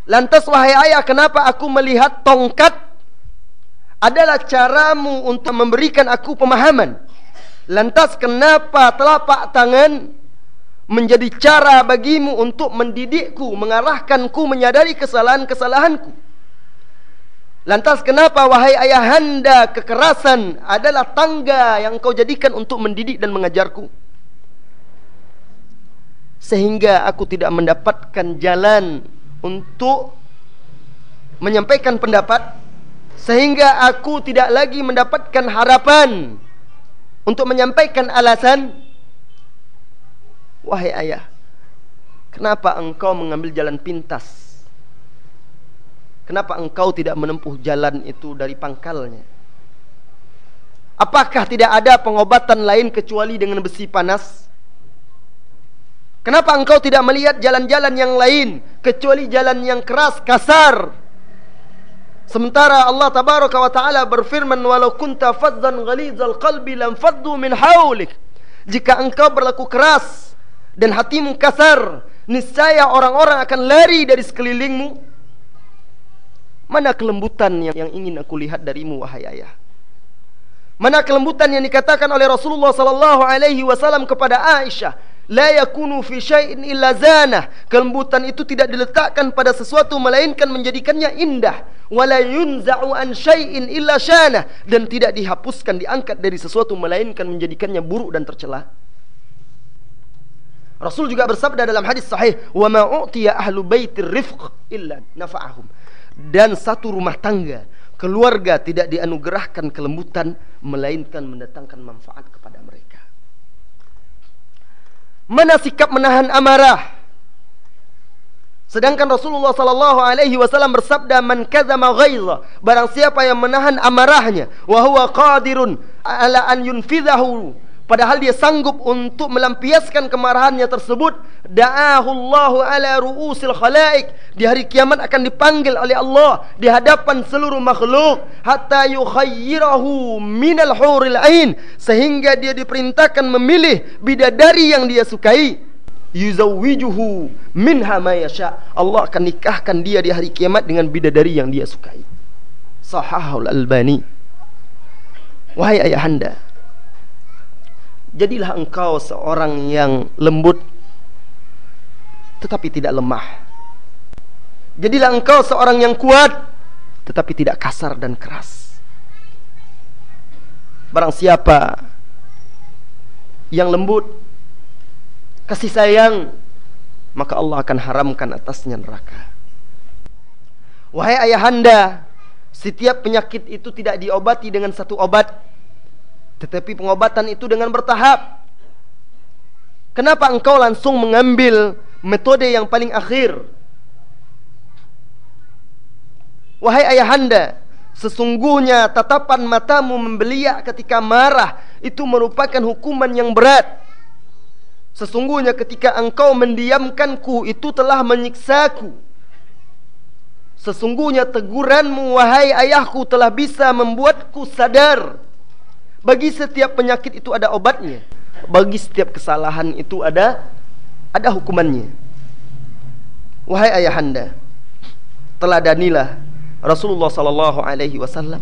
Lantas wahai ayah, kenapa aku melihat tongkat adalah caramu untuk memberikan aku pemahaman? Lantas kenapa telapak tangan menjadi cara bagimu untuk mendidikku, mengarahkanku menyadari kesalahan-kesalahanku? Lantas kenapa wahai ayahanda kekerasan adalah tangga yang kau jadikan untuk mendidik dan mengajarku? Sehingga aku tidak mendapatkan jalan untuk menyampaikan pendapat, sehingga aku tidak lagi mendapatkan harapan untuk menyampaikan alasan. Wahai ayah, kenapa engkau mengambil jalan pintas? Kenapa engkau tidak menempuh jalan itu dari pangkalnya? Apakah tidak ada pengobatan lain kecuali dengan besi panas? Kenapa engkau tidak melihat jalan-jalan yang lain kecuali jalan yang keras, kasar? Sementara Allah tabaraka wa ta'ala berfirman, walau kunta faddan ghalizal qalbi lam faddu min haulik. Jika engkau berlaku keras dan hatimu kasar, niscaya orang-orang akan lari dari sekelilingmu. Mana kelembutan yang ingin aku lihat darimu wahai ayah? Mana kelembutan yang dikatakan oleh Rasulullah sallallahu alaihi wasallam kepada Aisyah, la yakunu fi syai'in illa zanah. Kelembutan itu tidak diletakkan pada sesuatu melainkan menjadikannya indah. Wala yunza'u an syai'in illa syanah. Dan tidak dihapuskan, diangkat dari sesuatu melainkan menjadikannya buruk dan tercela. Rasul juga bersabda dalam hadis sahih, wa ma u'tiya ahlu baitir rifq illa nafa'ahum. Dan satu rumah tangga, keluarga tidak dianugerahkan kelembutan melainkan mendatangkan manfaat kepada mereka. Mana sikap menahan amarah? Sedangkan Rasulullah sallallahu alaihi wasallam bersabda, man kadzama ghaiza, barang siapa yang menahan amarahnya, wa huwa qadirun ala an yunfidhahu, padahal dia sanggup untuk melampiaskan kemarahannya tersebut, da'ahu Allahu ala ru'usil khalaik, di hari kiamat akan dipanggil oleh Allah di hadapan seluruh makhluk, hatta yukhayyirahu minal huril ain, sehingga dia diperintahkan memilih bidadari yang dia sukai, yuzawwijuhu minha ma yasha, Allah akan nikahkan dia di hari kiamat dengan bidadari yang dia sukai. Sahahul Albani. Wahai ayahanda, jadilah engkau seorang yang lembut tetapi tidak lemah. Jadilah engkau seorang yang kuat tetapi tidak kasar dan keras. Barang siapa yang lembut, kasih sayang, maka Allah akan haramkan atasnya neraka. Wahai ayahanda, setiap penyakit itu tidak diobati dengan satu obat, tetapi pengobatan itu dengan bertahap. Kenapa engkau langsung mengambil metode yang paling akhir? Wahai ayahanda, sesungguhnya tatapan matamu membeliak ketika marah itu merupakan hukuman yang berat. Sesungguhnya ketika engkau mendiamkanku itu telah menyiksaku. Sesungguhnya teguranmu wahai ayahku telah bisa membuatku sadar. Bagi setiap penyakit itu ada obatnya. Bagi setiap kesalahan itu ada hukumannya. Wahai ayahanda, teladanilah Rasulullah sallallahu alaihi wasallam.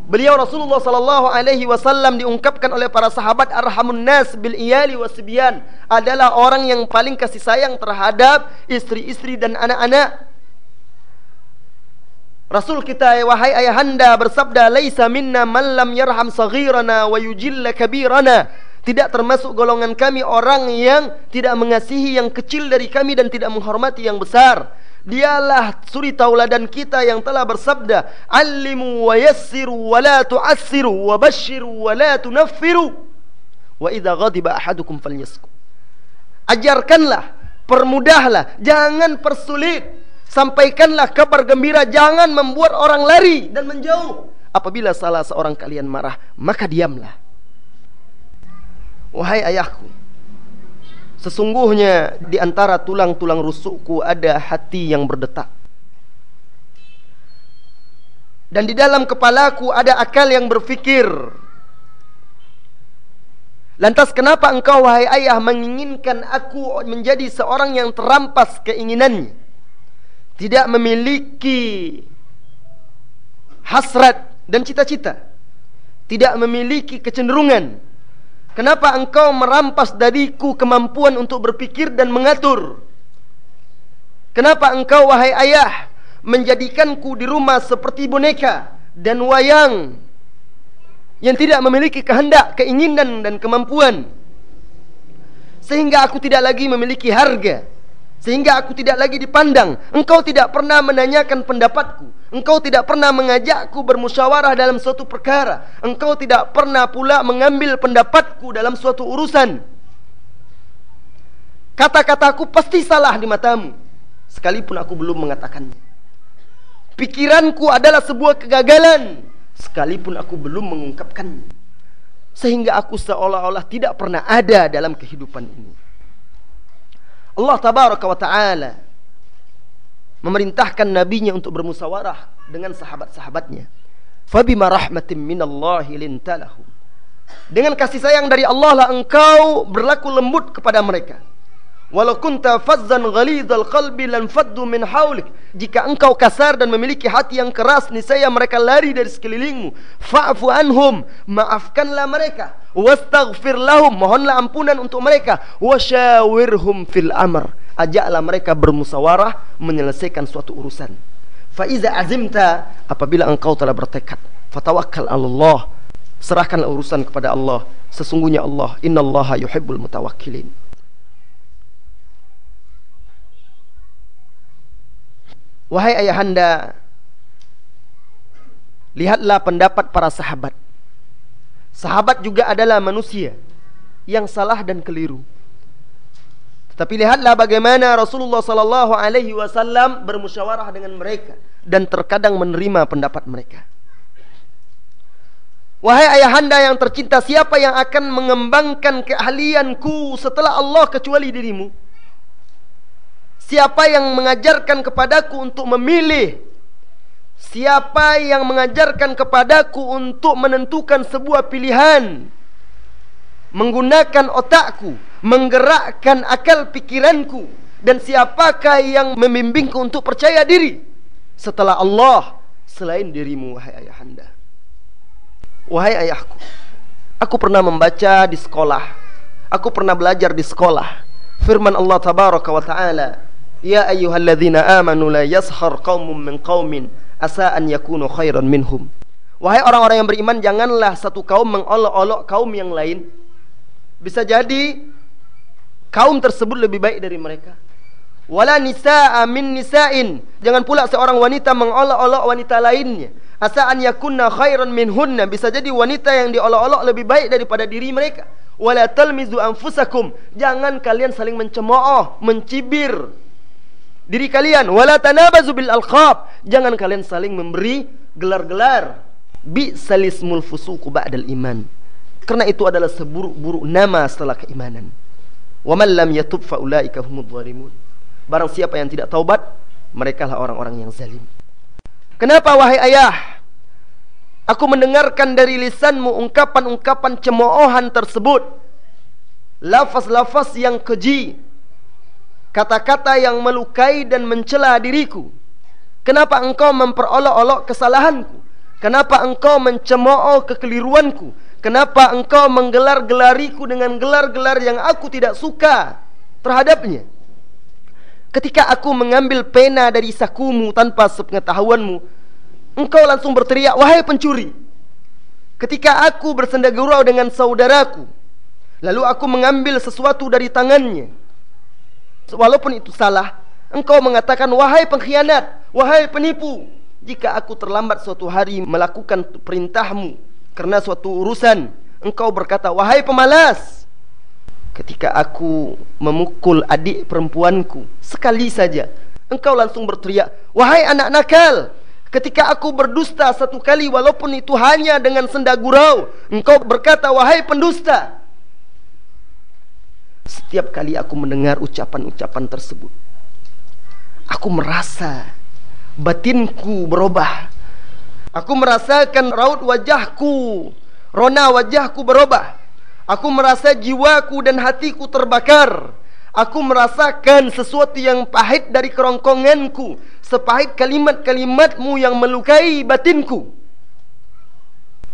Beliau Rasulullah sallallahu alaihi wasallam diungkapkan oleh para sahabat arhamun nas bil iyali wasbyan, adalah orang yang paling kasih sayang terhadap istri-istri dan anak-anak. Rasul kita wahai ayahanda bersabda, laisa minna man lam yarham saghirana wa yujilla kabirana. Tidak termasuk golongan kami orang yang tidak mengasihi yang kecil dari kami dan tidak menghormati yang besar. Dialah suri tauladan kita yang telah bersabda, allimu wa yassiru wa la tu'assiru wa bashiru wa la tunaffiru wa idza ghadiba ahadukum falyasku. Ajarkanlah, permudahlah, jangan persulit. Sampaikanlah kabar gembira, jangan membuat orang lari dan menjauh. Apabila salah seorang kalian marah, maka diamlah. Wahai ayahku, sesungguhnya di antara tulang-tulang rusukku ada hati yang berdetak, dan di dalam kepalaku ada akal yang berfikir. Lantas kenapa engkau wahai ayah menginginkan aku menjadi seorang yang terampas keinginannya, tidak memiliki hasrat dan cita-cita, tidak memiliki kecenderungan? Kenapa engkau merampas dariku kemampuan untuk berpikir dan mengatur? Kenapa engkau wahai ayah menjadikanku di rumah seperti boneka dan wayang yang tidak memiliki kehendak, keinginan dan kemampuan, sehingga aku tidak lagi memiliki harga, sehingga aku tidak lagi dipandang? Engkau tidak pernah menanyakan pendapatku, engkau tidak pernah mengajakku bermusyawarah dalam suatu perkara, engkau tidak pernah pula mengambil pendapatku dalam suatu urusan. Kata-kataku pasti salah di matamu, sekalipun aku belum mengatakannya. Pikiranku adalah sebuah kegagalan, sekalipun aku belum mengungkapkannya. Sehingga aku seolah-olah tidak pernah ada dalam kehidupan ini. Allah tabaraka wa ta'ala memerintahkan nabinya untuk bermusyawarah dengan sahabat-sahabatnya. Fabima rahmatin minallahi lintalahum. Dengan kasih sayang dari Allah lah engkau berlaku lembut kepada mereka. Walau kunta fazzan ghalidhal qalbi lanfaddu min haulik. Jika engkau kasar dan memiliki hati yang keras, niscaya mereka lari dari sekelilingmu. Fa'fu anhum, maafkanlah mereka. Wastaghfir lahum, mohonlah ampunan untuk mereka. Wasyawirhum fil amr, ajaklah mereka bermusyawarah menyelesaikan suatu urusan. Fa iza azimta, apabila engkau telah bertekad, fatawakkal 'ala Allah, serahkanlah urusan kepada Allah. Sesungguhnya Allah, innallaha yuhibbul mutawakkilin. Wahai ayahanda, lihatlah pendapat para sahabat. Sahabat juga adalah manusia yang salah dan keliru. Tetapi lihatlah bagaimana Rasulullah sallallahu alaihi wasallam bermusyawarah dengan mereka dan terkadang menerima pendapat mereka. Wahai ayahanda yang tercinta, siapa yang akan mengembangkan keahlianku setelah Allah kecuali dirimu? Siapa yang mengajarkan kepadaku untuk memilih? Siapa yang mengajarkan kepadaku untuk menentukan sebuah pilihan? Menggunakan otakku, menggerakkan akal pikiranku. Dan siapakah yang membimbingku untuk percaya diri setelah Allah selain dirimu, wahai ayahanda? Wahai ayahku, aku pernah membaca di sekolah, aku pernah belajar di sekolah firman Allah tabaraka wa ta'ala, ya ayyuhalladzina amanu la yaskhar qaumun min qaumin asa an yakunu khairan minhum. Wahai orang-orang yang beriman, janganlah satu kaum mengolok-olok kaum yang lain. Bisa jadi kaum tersebut lebih baik dari mereka. Wala nisaa min nisa'in, jangan pula seorang wanita mengolok-olok wanita lainnya. Asa an yakunna khairan minhunna, bisa jadi wanita yang diolok-olok lebih baik daripada diri mereka. Wala talmizu anfusakum, jangan kalian saling mencemooh, mencibir diri kalian. Wala tanabazu bil alqab, jangan kalian saling memberi gelar-gelar. Bi'sal ismul fusuqu ba'dal iman, karena itu adalah seburuk-buruk nama setelah keimanan. Wa man lam yatub fa ulaika humudz zalimun, barang siapa yang tidak taubat, merekalah orang-orang yang zalim. Kenapa wahai ayah aku mendengarkan dari lisanmu ungkapan-ungkapan cemoohan tersebut, lafaz-lafaz yang keji, kata-kata yang melukai dan mencela diriku? Kenapa engkau memperolok-olok kesalahanku? Kenapa engkau mencemooh kekeliruanku? Kenapa engkau menggelar-gelariku dengan gelar-gelar yang aku tidak suka terhadapnya? Ketika aku mengambil pena dari sakumu tanpa sepengetahuanmu, engkau langsung berteriak, wahai pencuri. Ketika aku bersenda gurau dengan saudaraku, lalu aku mengambil sesuatu dari tangannya, walaupun itu salah, engkau mengatakan, wahai pengkhianat, wahai penipu. Jika aku terlambat suatu hari melakukan perintahmu karena suatu urusan, engkau berkata, wahai pemalas. Ketika aku memukul adik perempuanku sekali saja, engkau langsung berteriak, wahai anak nakal. Ketika aku berdusta satu kali, walaupun itu hanya dengan senda gurau, engkau berkata, wahai pendusta. Setiap kali aku mendengar ucapan-ucapan tersebut, aku merasa batinku berubah. Aku merasakan raut wajahku, rona wajahku berubah. Aku merasa jiwaku dan hatiku terbakar. Aku merasakan sesuatu yang pahit dari kerongkonganku, sepahit kalimat-kalimatmu yang melukai batinku.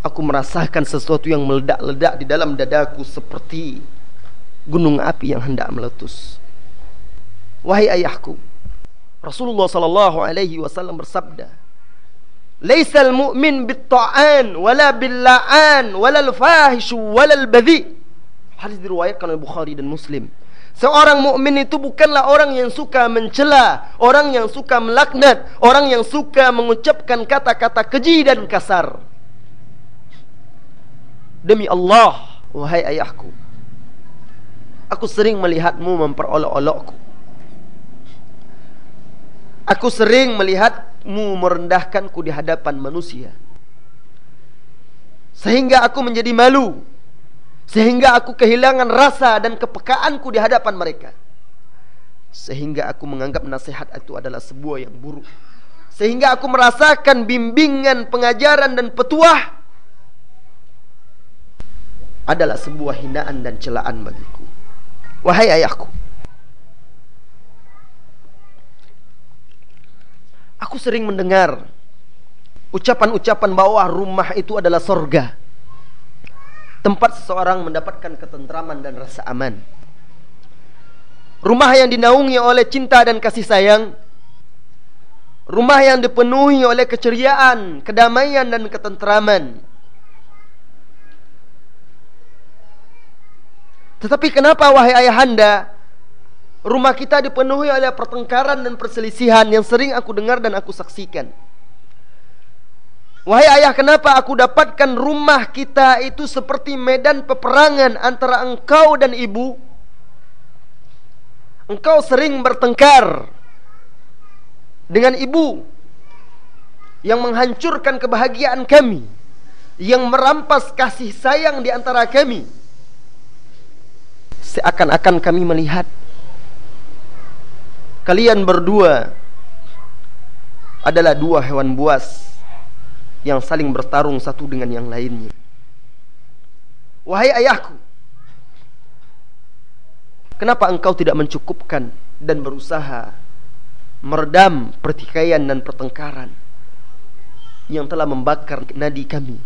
Aku merasakan sesuatu yang meledak-ledak di dalam dadaku seperti gunung api yang hendak meletus. Wahai ayahku, Rasulullah sallallahu alaihi wasallam bersabda, "Laisal mu'min bit-ta'an wala bil-la'an wala al-fahish wala al-badhi." Hadis diriwayatkan oleh Bukhari dan Muslim. Seorang mukmin itu bukanlah orang yang suka mencela, orang yang suka melaknat, orang yang suka mengucapkan kata-kata keji dan kasar. Demi Allah, wahai ayahku, aku sering melihatmu memperolok-olokku. Aku sering melihatmu merendahkanku di hadapan manusia, sehingga aku menjadi malu, sehingga aku kehilangan rasa dan kepekaanku di hadapan mereka, sehingga aku menganggap nasihat itu adalah sebuah yang buruk, sehingga aku merasakan bimbingan, pengajaran dan petuah adalah sebuah hinaan dan celaan bagiku. Wahai ayahku, aku sering mendengar ucapan-ucapan bahwa rumah itu adalah sorga, tempat seseorang mendapatkan ketentraman dan rasa aman. Rumah yang dinaungi oleh cinta dan kasih sayang, rumah yang dipenuhi oleh keceriaan, kedamaian dan ketentraman. Tetapi kenapa wahai ayahanda, rumah kita dipenuhi oleh pertengkaran dan perselisihan yang sering aku dengar dan aku saksikan? Wahai ayah, kenapa aku dapatkan rumah kita itu seperti medan peperangan antara engkau dan ibu? Engkau sering bertengkar dengan ibu yang menghancurkan kebahagiaan kami, yang merampas kasih sayang di antara kami. Seakan-akan kami melihat kalian berdua adalah dua hewan buas yang saling bertarung satu dengan yang lainnya. Wahai ayahku, kenapa engkau tidak mencukupkan dan berusaha meredam pertikaian dan pertengkaran yang telah membakar nadi kami,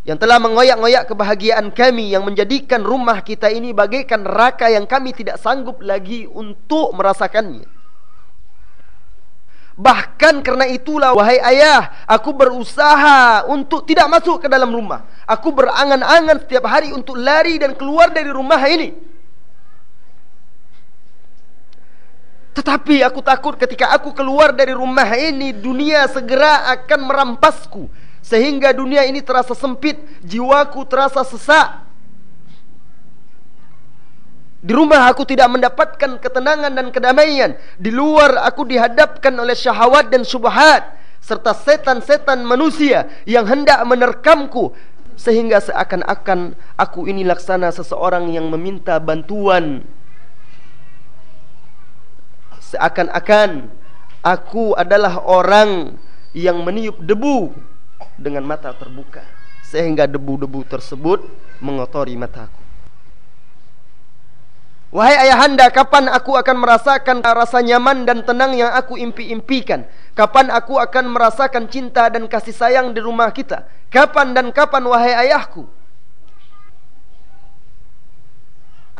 yang telah mengoyak-ngoyak kebahagiaan kami, yang menjadikan rumah kita ini bagaikan neraka yang kami tidak sanggup lagi untuk merasakannya. Bahkan karena itulah wahai ayah, aku berusaha untuk tidak masuk ke dalam rumah. Aku berangan-angan setiap hari untuk lari dan keluar dari rumah ini. Tetapi aku takut ketika aku keluar dari rumah ini, dunia segera akan merampasku, sehingga dunia ini terasa sempit, jiwaku terasa sesak. Di rumah aku tidak mendapatkan ketenangan dan kedamaian. Di luar aku dihadapkan oleh syahwat dan syubhat, serta setan-setan manusia yang hendak menerkamku, sehingga seakan-akan aku ini laksana seseorang yang meminta bantuan. Seakan-akan aku adalah orang yang meniup debu dengan mata terbuka, sehingga debu-debu tersebut mengotori mataku. Wahai ayahanda, kapan aku akan merasakan rasa nyaman dan tenang yang aku impi-impikan? Kapan aku akan merasakan cinta dan kasih sayang di rumah kita? Kapan dan kapan wahai ayahku?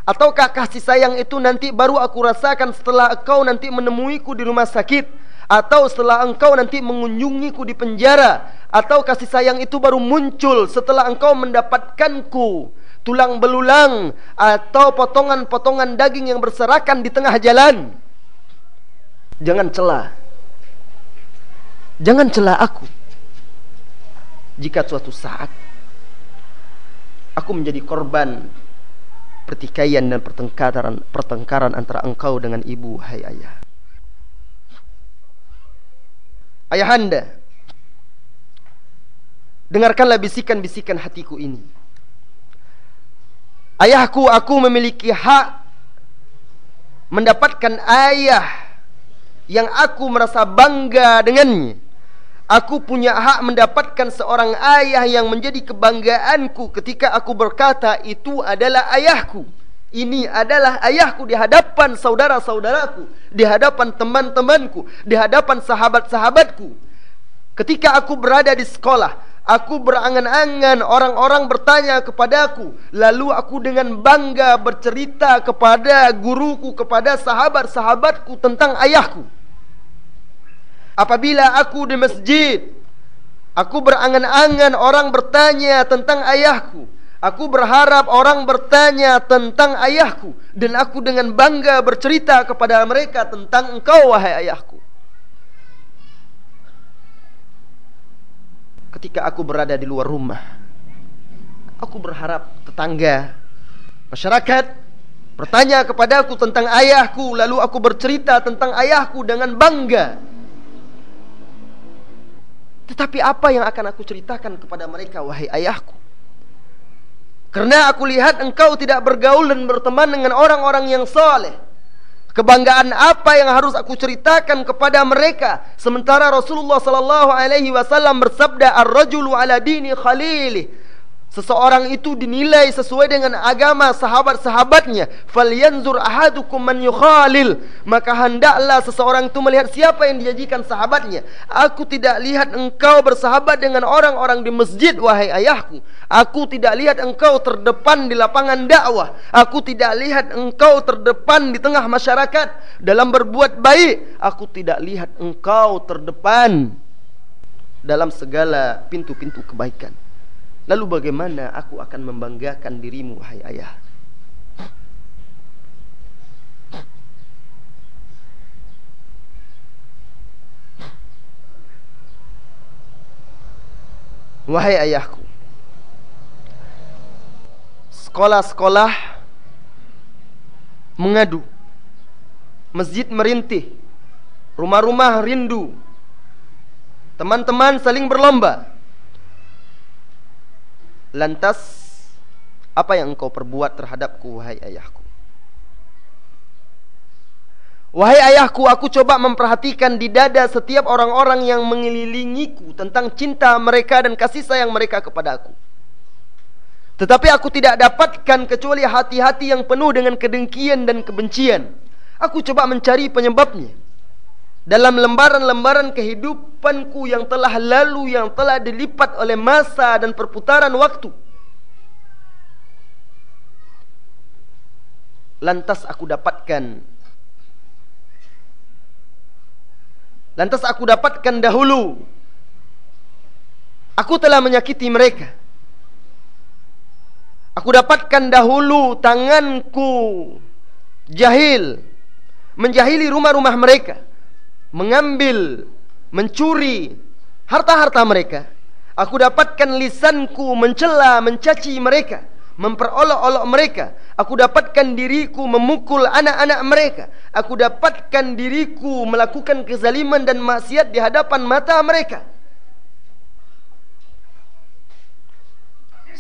Ataukah kasih sayang itu nanti baru aku rasakan setelah engkau nanti menemuiku di rumah sakit, atau setelah engkau nanti mengunjungiku di penjara, atau kasih sayang itu baru muncul setelah engkau mendapatkanku tulang belulang atau potongan-potongan daging yang berserakan di tengah jalan? Jangan cela, jangan cela aku jika suatu saat aku menjadi korban pertikaian dan pertengkaran antara engkau dengan ibu, hai ayah. Ayahanda, dengarkanlah bisikan-bisikan hatiku ini. Ayahku, aku memiliki hak mendapatkan ayah yang aku merasa bangga dengannya. Aku punya hak mendapatkan seorang ayah yang menjadi kebanggaanku ketika aku berkata itu adalah ayahku. Ini adalah ayahku di hadapan saudara-saudaraku, di hadapan teman-temanku, di hadapan sahabat-sahabatku. Ketika aku berada di sekolah, aku berangan-angan orang-orang bertanya kepadaku, lalu aku dengan bangga bercerita kepada guruku, kepada sahabat-sahabatku tentang ayahku. Apabila aku di masjid, aku berangan-angan orang bertanya tentang ayahku. Aku berharap orang bertanya tentang ayahku, dan aku dengan bangga bercerita kepada mereka tentang engkau, wahai ayahku. Ketika aku berada di luar rumah, aku berharap tetangga, masyarakat bertanya kepadaku tentang ayahku, lalu aku bercerita tentang ayahku dengan bangga. Tetapi apa yang akan aku ceritakan kepada mereka, wahai ayahku? Karena aku lihat engkau tidak bergaul dan berteman dengan orang-orang yang saleh. Kebanggaan apa yang harus aku ceritakan kepada mereka? Sementara Rasulullah sallallahu alaihi wasallam bersabda, "Ar-rajulu ala dini khalilih." Seseorang itu dinilai sesuai dengan agama sahabat-sahabatnya. "Falyanzur ahadukum man yukhalil." Maka hendaklah seseorang itu melihat siapa yang dijadikan sahabatnya. Aku tidak lihat engkau bersahabat dengan orang-orang di masjid, wahai ayahku. Aku tidak lihat engkau terdepan di lapangan dakwah. Aku tidak lihat engkau terdepan di tengah masyarakat dalam berbuat baik. Aku tidak lihat engkau terdepan dalam segala pintu-pintu kebaikan. Lalu bagaimana aku akan membanggakan dirimu, wahai ayah? Wahai ayahku, sekolah-sekolah mengadu, masjid merintih, rumah-rumah rindu, teman-teman saling berlomba. Lantas, apa yang engkau perbuat terhadapku, wahai ayahku? Wahai ayahku, aku coba memperhatikan di dada setiap orang-orang yang mengelilingiku tentang cinta mereka dan kasih sayang mereka kepadaku. Tetapi aku tidak dapatkan kecuali hati-hati yang penuh dengan kedengkian dan kebencian. Aku coba mencari penyebabnya dalam lembaran-lembaran kehidupanku yang telah lalu, yang telah dilipat oleh masa dan perputaran waktu. Lantas aku dapatkan dahulu aku telah menyakiti mereka. Aku dapatkan dahulu tanganku jahil, menjahili rumah-rumah mereka, mengambil, mencuri harta-harta mereka. Aku dapatkan lisanku mencela, mencaci mereka, memperolok-olok mereka. Aku dapatkan diriku memukul anak-anak mereka. Aku dapatkan diriku melakukan kezaliman dan maksiat di hadapan mata mereka.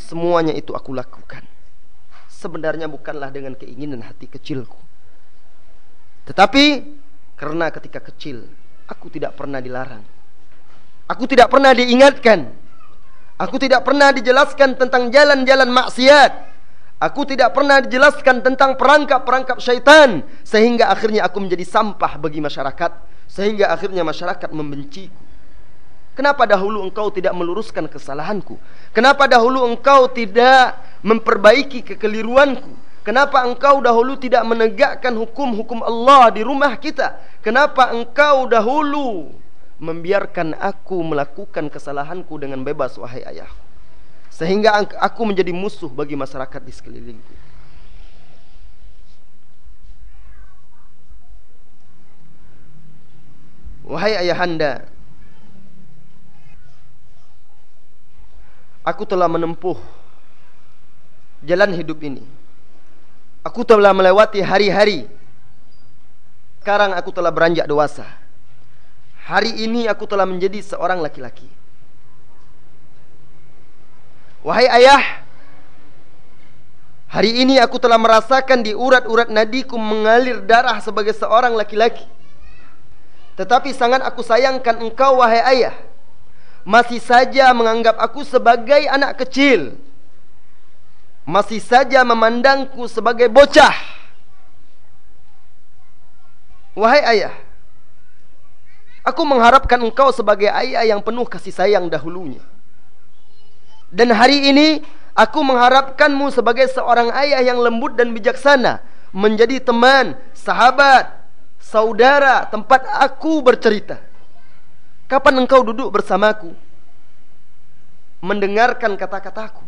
Semuanya itu aku lakukan sebenarnya bukanlah dengan keinginan hati kecilku, tetapi karena ketika kecil aku tidak pernah dilarang, aku tidak pernah diingatkan, aku tidak pernah dijelaskan tentang jalan-jalan maksiat, aku tidak pernah dijelaskan tentang perangkap-perangkap syaitan, sehingga akhirnya aku menjadi sampah bagi masyarakat, sehingga akhirnya masyarakat membenciku. Kenapa dahulu engkau tidak meluruskan kesalahanku? Kenapa dahulu engkau tidak memperbaiki kekeliruanku? Kenapa engkau dahulu tidak menegakkan hukum-hukum Allah di rumah kita? Kenapa engkau dahulu membiarkan aku melakukan kesalahanku dengan bebas, wahai ayahku? Sehingga aku menjadi musuh bagi masyarakat di sekelilingku. Wahai ayahanda, aku telah menempuh jalan hidup ini. Aku telah melewati hari-hari. Sekarang aku telah beranjak dewasa. Hari ini aku telah menjadi seorang laki-laki. Wahai ayah, hari ini aku telah merasakan di urat-urat nadiku mengalir darah sebagai seorang laki-laki. Tetapi sangat aku sayangkan engkau, wahai ayah. masih saja menganggap aku sebagai anak kecil, masih saja memandangku sebagai bocah. Wahai ayah, aku mengharapkan engkau sebagai ayah yang penuh kasih sayang dahulunya. Dan hari ini aku mengharapkanmu sebagai seorang ayah yang lembut dan bijaksana, menjadi teman, sahabat, saudara, tempat aku bercerita. Kapan engkau duduk bersamaku, mendengarkan kata-kataku?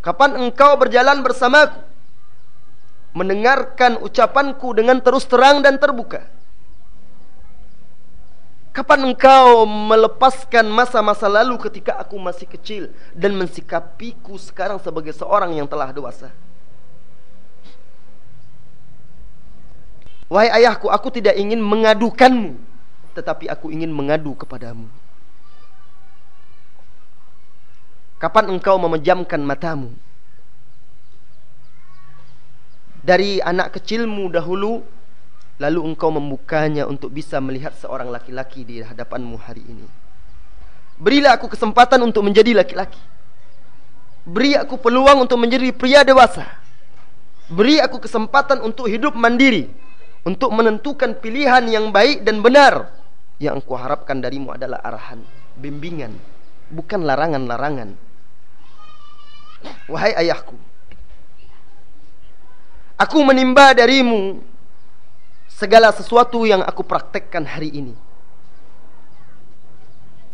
Kapan engkau berjalan bersamaku, mendengarkan ucapanku dengan terus terang dan terbuka? Kapan engkau melepaskan masa-masa lalu ketika aku masih kecil dan mensikapiku sekarang sebagai seorang yang telah dewasa? Wahai ayahku, aku tidak ingin mengadukanmu, tetapi aku ingin mengadu kepadamu. Kapan engkau memejamkan matamu dari anak kecilmu dahulu, lalu engkau membukanya untuk bisa melihat seorang laki-laki di hadapanmu hari ini? Berilah aku kesempatan untuk menjadi laki-laki. Beri aku peluang untuk menjadi pria dewasa. Beri aku kesempatan untuk hidup mandiri, untuk menentukan pilihan yang baik dan benar. Yang aku harapkan darimu adalah arahan, bimbingan, bukan larangan-larangan. Wahai ayahku, aku menimba darimu segala sesuatu yang aku praktekkan hari ini.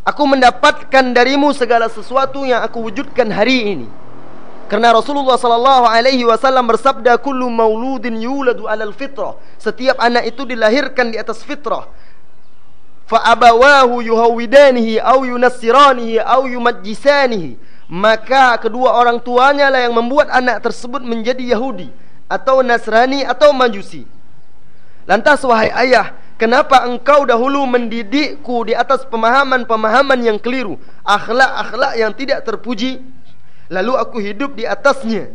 Aku mendapatkan darimu segala sesuatu yang aku wujudkan hari ini. Karena Rasulullah sallallahu alaihi wasallam bersabda, kullu mauludin yuladu 'alal fitrah. Setiap anak itu dilahirkan di atas fitrah. Fa abawahu yuhawidanihi au yunassiranihi au yumajjisanihi. Maka kedua orang tuanya lah yang membuat anak tersebut menjadi Yahudi atau Nasrani atau Majusi. Lantas wahai ayah, kenapa engkau dahulu mendidikku di atas pemahaman-pemahaman yang keliru, akhlak-akhlak yang tidak terpuji, lalu aku hidup di atasnya,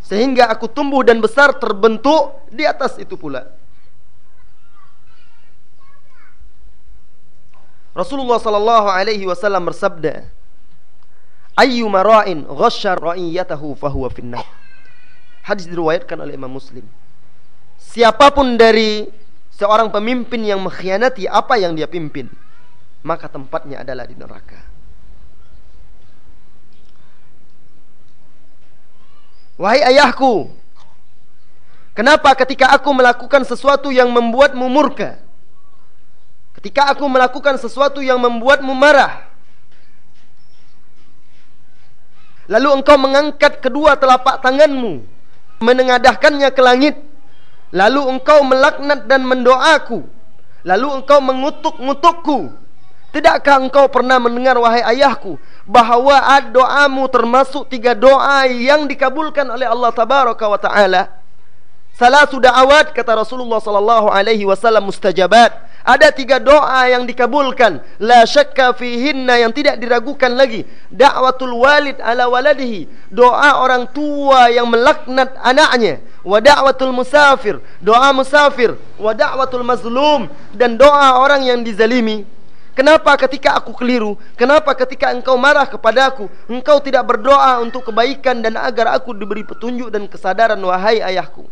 sehingga aku tumbuh dan besar terbentuk di atas itu pula. Rasulullah sallallahu alaihi wasallam bersabda, ayyuma ra'in ghashya ra'iyatahu fahuwa finnar. Hadis diriwayatkan oleh Imam Muslim. Siapapun dari seorang pemimpin yang mengkhianati apa yang dia pimpin, maka tempatnya adalah di neraka. Wahai ayahku, kenapa ketika aku melakukan sesuatu yang membuatmu murka, ketika aku melakukan sesuatu yang membuatmu marah, lalu engkau mengangkat kedua telapak tanganmu, menengadahkannya ke langit, lalu engkau melaknat dan mendoaku, lalu engkau mengutuk-ngutukku? Tidakkah engkau pernah mendengar, wahai ayahku, bahawa doamu termasuk 3 doa yang dikabulkan oleh Allah tabaraka wa ta'ala? Salasu da'awat, kata Rasulullah sallallahu alaihi wasallam, mustajabat. Ada 3 doa yang dikabulkan, la syakka fihinna, yang tidak diragukan lagi. Da'watul walid ala waladihi, doa orang tua yang melaknat anaknya. Wa da'watul musafir, doa musafir. Wa da'watul mazlum, dan doa orang yang dizalimi. Kenapa ketika aku keliru, kenapa ketika engkau marah kepadaku, engkau tidak berdoa untuk kebaikan dan agar aku diberi petunjuk dan kesadaran, wahai ayahku?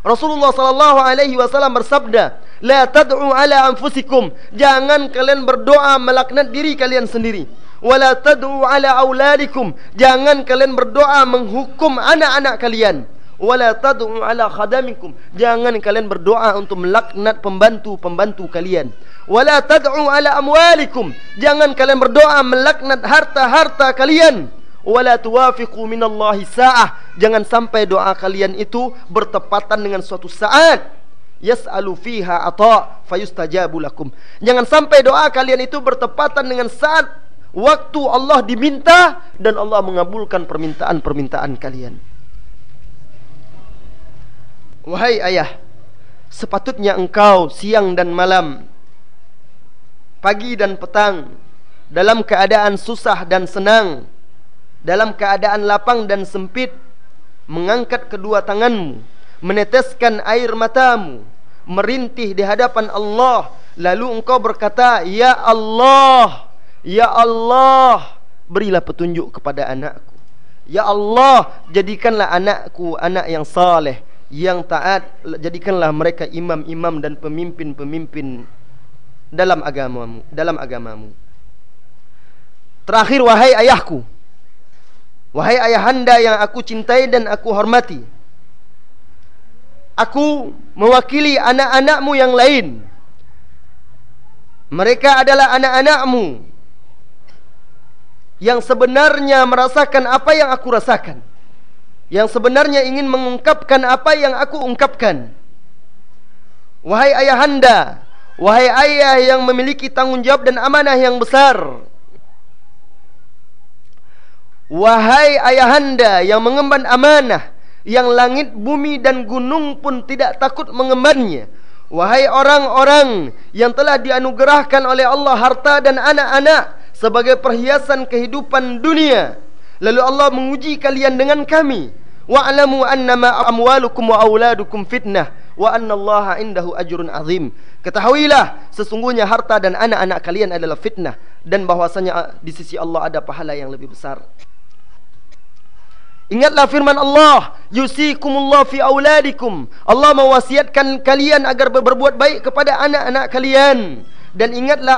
Rasulullah sallallahu alaihi wasallam bersabda, la tad'u ala anfusikum, jangan kalian berdoa melaknat diri kalian sendiri. Wala tad'u ala auladikum, jangan kalian berdoa menghukum anak-anak kalian. Wala tad'u ala khadamikum, jangan kalian berdoa untuk melaknat pembantu-pembantu kalian. Wala tad'u ala amwalikum, jangan kalian berdoa melaknat harta-harta kalian. Wala tuwafiqu minallahi sa'ah, jangan sampai doa kalian itu bertepatan dengan suatu saat. Yas'alu fiha ata fayustajabu lakum, jangan sampai doa kalian itu bertepatan dengan saat waktu Allah diminta dan Allah mengabulkan permintaan-permintaan kalian. Wahai ayah, sepatutnya engkau siang dan malam, pagi dan petang, dalam keadaan susah dan senang, dalam keadaan lapang dan sempit, mengangkat kedua tanganmu, meneteskan air matamu, merintih di hadapan Allah, lalu engkau berkata, ya Allah, ya Allah, berilah petunjuk kepada anakku. Ya Allah, jadikanlah anakku anak yang saleh, yang taat. Jadikanlah mereka imam-imam dan pemimpin-pemimpin dalam agamamu. Terakhir, wahai ayahku, wahai ayahanda yang aku cintai dan aku hormati, aku mewakili anak-anakmu yang lain. Mereka adalah anak-anakmu yang sebenarnya merasakan apa yang aku rasakan, yang sebenarnya ingin mengungkapkan apa yang aku ungkapkan. Wahai ayahanda, wahai ayah yang memiliki tanggung jawab dan amanah yang besar, wahai ayahanda yang mengemban amanah, yang langit, bumi dan gunung pun tidak takut mengembannya. Wahai orang-orang yang telah dianugerahkan oleh Allah harta dan anak-anak sebagai perhiasan kehidupan dunia, lalu Allah menguji kalian dengan kami. Wa'lamu annama amwalukum wa auladukum fitnah wa annallaha indahu ajrun azim. Ketahuilah, sesungguhnya harta dan anak-anak kalian adalah fitnah, dan bahwasanya di sisi Allah ada pahala yang lebih besar. Ingatlah firman Allah, yusikumullah fi auladikum. Allah mewasiatkan kalian agar berbuat baik kepada anak-anak kalian. Dan ingatlah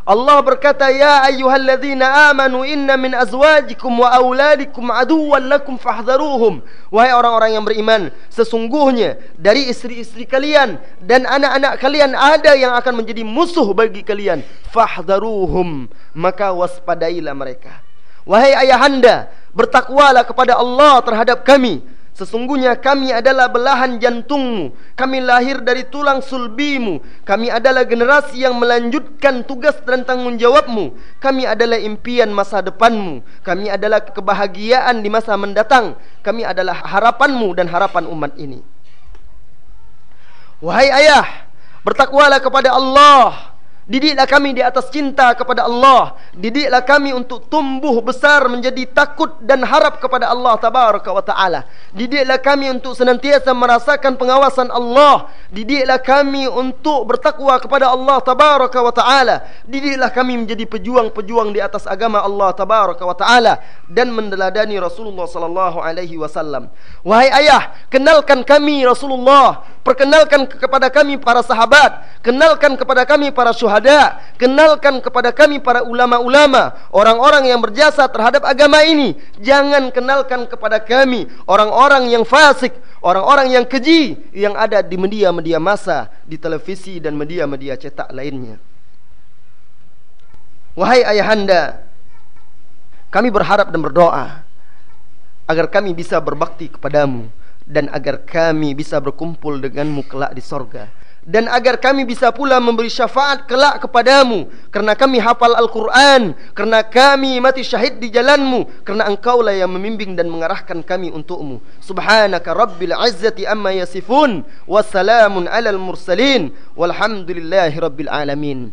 Allah berkata, ya ayyuhalladzina amanu inna min azwajikum wa auladikum aduwwan lakum fahdharuhum. Wahai orang-orang yang beriman, sesungguhnya dari istri-istri kalian dan anak-anak kalian ada yang akan menjadi musuh bagi kalian. Fahdharuhum, maka waspadailah mereka. Wahai ayahanda, bertakwalah kepada Allah terhadap kami. Sesungguhnya kami adalah belahan jantungmu, kami lahir dari tulang sulbimu, kami adalah generasi yang melanjutkan tugas dan tanggung jawabmu, kami adalah impian masa depanmu, kami adalah kebahagiaan di masa mendatang, kami adalah harapanmu dan harapan umat ini. Wahai ayah, bertakwalah kepada Allah. Didiklah kami di atas cinta kepada Allah. Didiklah kami untuk tumbuh besar menjadi takut dan harap kepada Allah Tabaraka wa Ta'ala. Didiklah kami untuk senantiasa merasakan pengawasan Allah. Didiklah kami untuk bertakwa kepada Allah Tabaraka wa Ta'ala. Didiklah kami menjadi pejuang-pejuang di atas agama Allah Tabaraka wa Ta'ala, dan meneladani Rasulullah sallallahu alaihi wasallam. Wahai ayah, kenalkan kami Rasulullah, perkenalkan kepada kami para sahabat, kenalkan kepada kami para syuhada, kenalkan kepada kami para ulama-ulama, orang-orang yang berjasa terhadap agama ini. Jangan kenalkan kepada kami orang-orang yang fasik, orang-orang yang keji yang ada di media-media massa, di televisi dan media-media cetak lainnya. Wahai ayahanda, kami berharap dan berdoa agar kami bisa berbakti kepadamu, dan agar kami bisa berkumpul denganmu kelak di sorga, dan agar kami bisa pula memberi syafaat kelak kepadamu, karena kami hafal Al-Quran, karena kami mati syahid di jalanmu, karena engkaulah yang membimbing dan mengarahkan kami untukmu. Subhanaka rabbil izzati amma yasifun, wassalamun alal mursalin, walhamdulillahi rabbil alamin.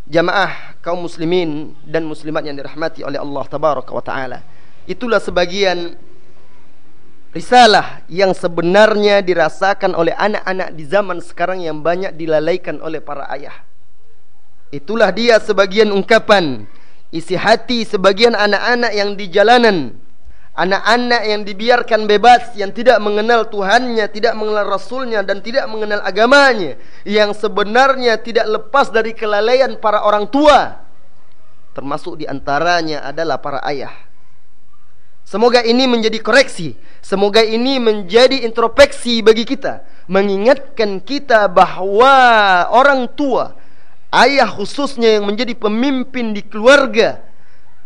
Jamaah kaum muslimin dan muslimat yang dirahmati oleh Allah Tabaraka wa Ta'ala, itulah sebagian risalah yang sebenarnya dirasakan oleh anak-anak di zaman sekarang yang banyak dilalaikan oleh para ayah. Itulah dia sebagian ungkapan isi hati sebagian anak-anak yang di jalanan, anak-anak yang dibiarkan bebas, yang tidak mengenal Tuhannya, tidak mengenal Rasulnya, dan tidak mengenal agamanya, yang sebenarnya tidak lepas dari kelalaian para orang tua, termasuk diantaranya adalah para ayah. Semoga ini menjadi koreksi, semoga ini menjadi introspeksi bagi kita, mengingatkan kita bahwa orang tua, ayah khususnya yang menjadi pemimpin di keluarga,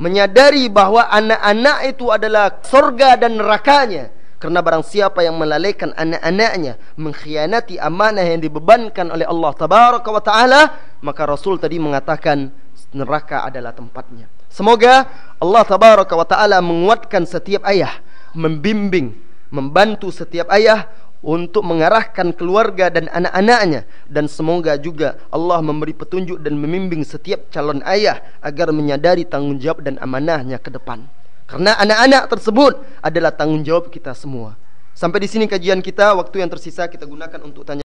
menyadari bahwa anak-anak itu adalah surga dan nerakanya. Karena barang siapa yang melalaikan anak-anaknya, mengkhianati amanah yang dibebankan oleh Allah Tabaraka wa Ta'ala, maka Rasul tadi mengatakan neraka adalah tempatnya. Semoga Allah Tabaraka wa Ta'ala menguatkan setiap ayah, membimbing, membantu setiap ayah untuk mengarahkan keluarga dan anak-anaknya, dan semoga juga Allah memberi petunjuk dan membimbing setiap calon ayah agar menyadari tanggung jawab dan amanahnya ke depan. Karena anak-anak tersebut adalah tanggung jawab kita semua. Sampai di sini kajian kita. Waktu yang tersisa kita gunakan untuk tanya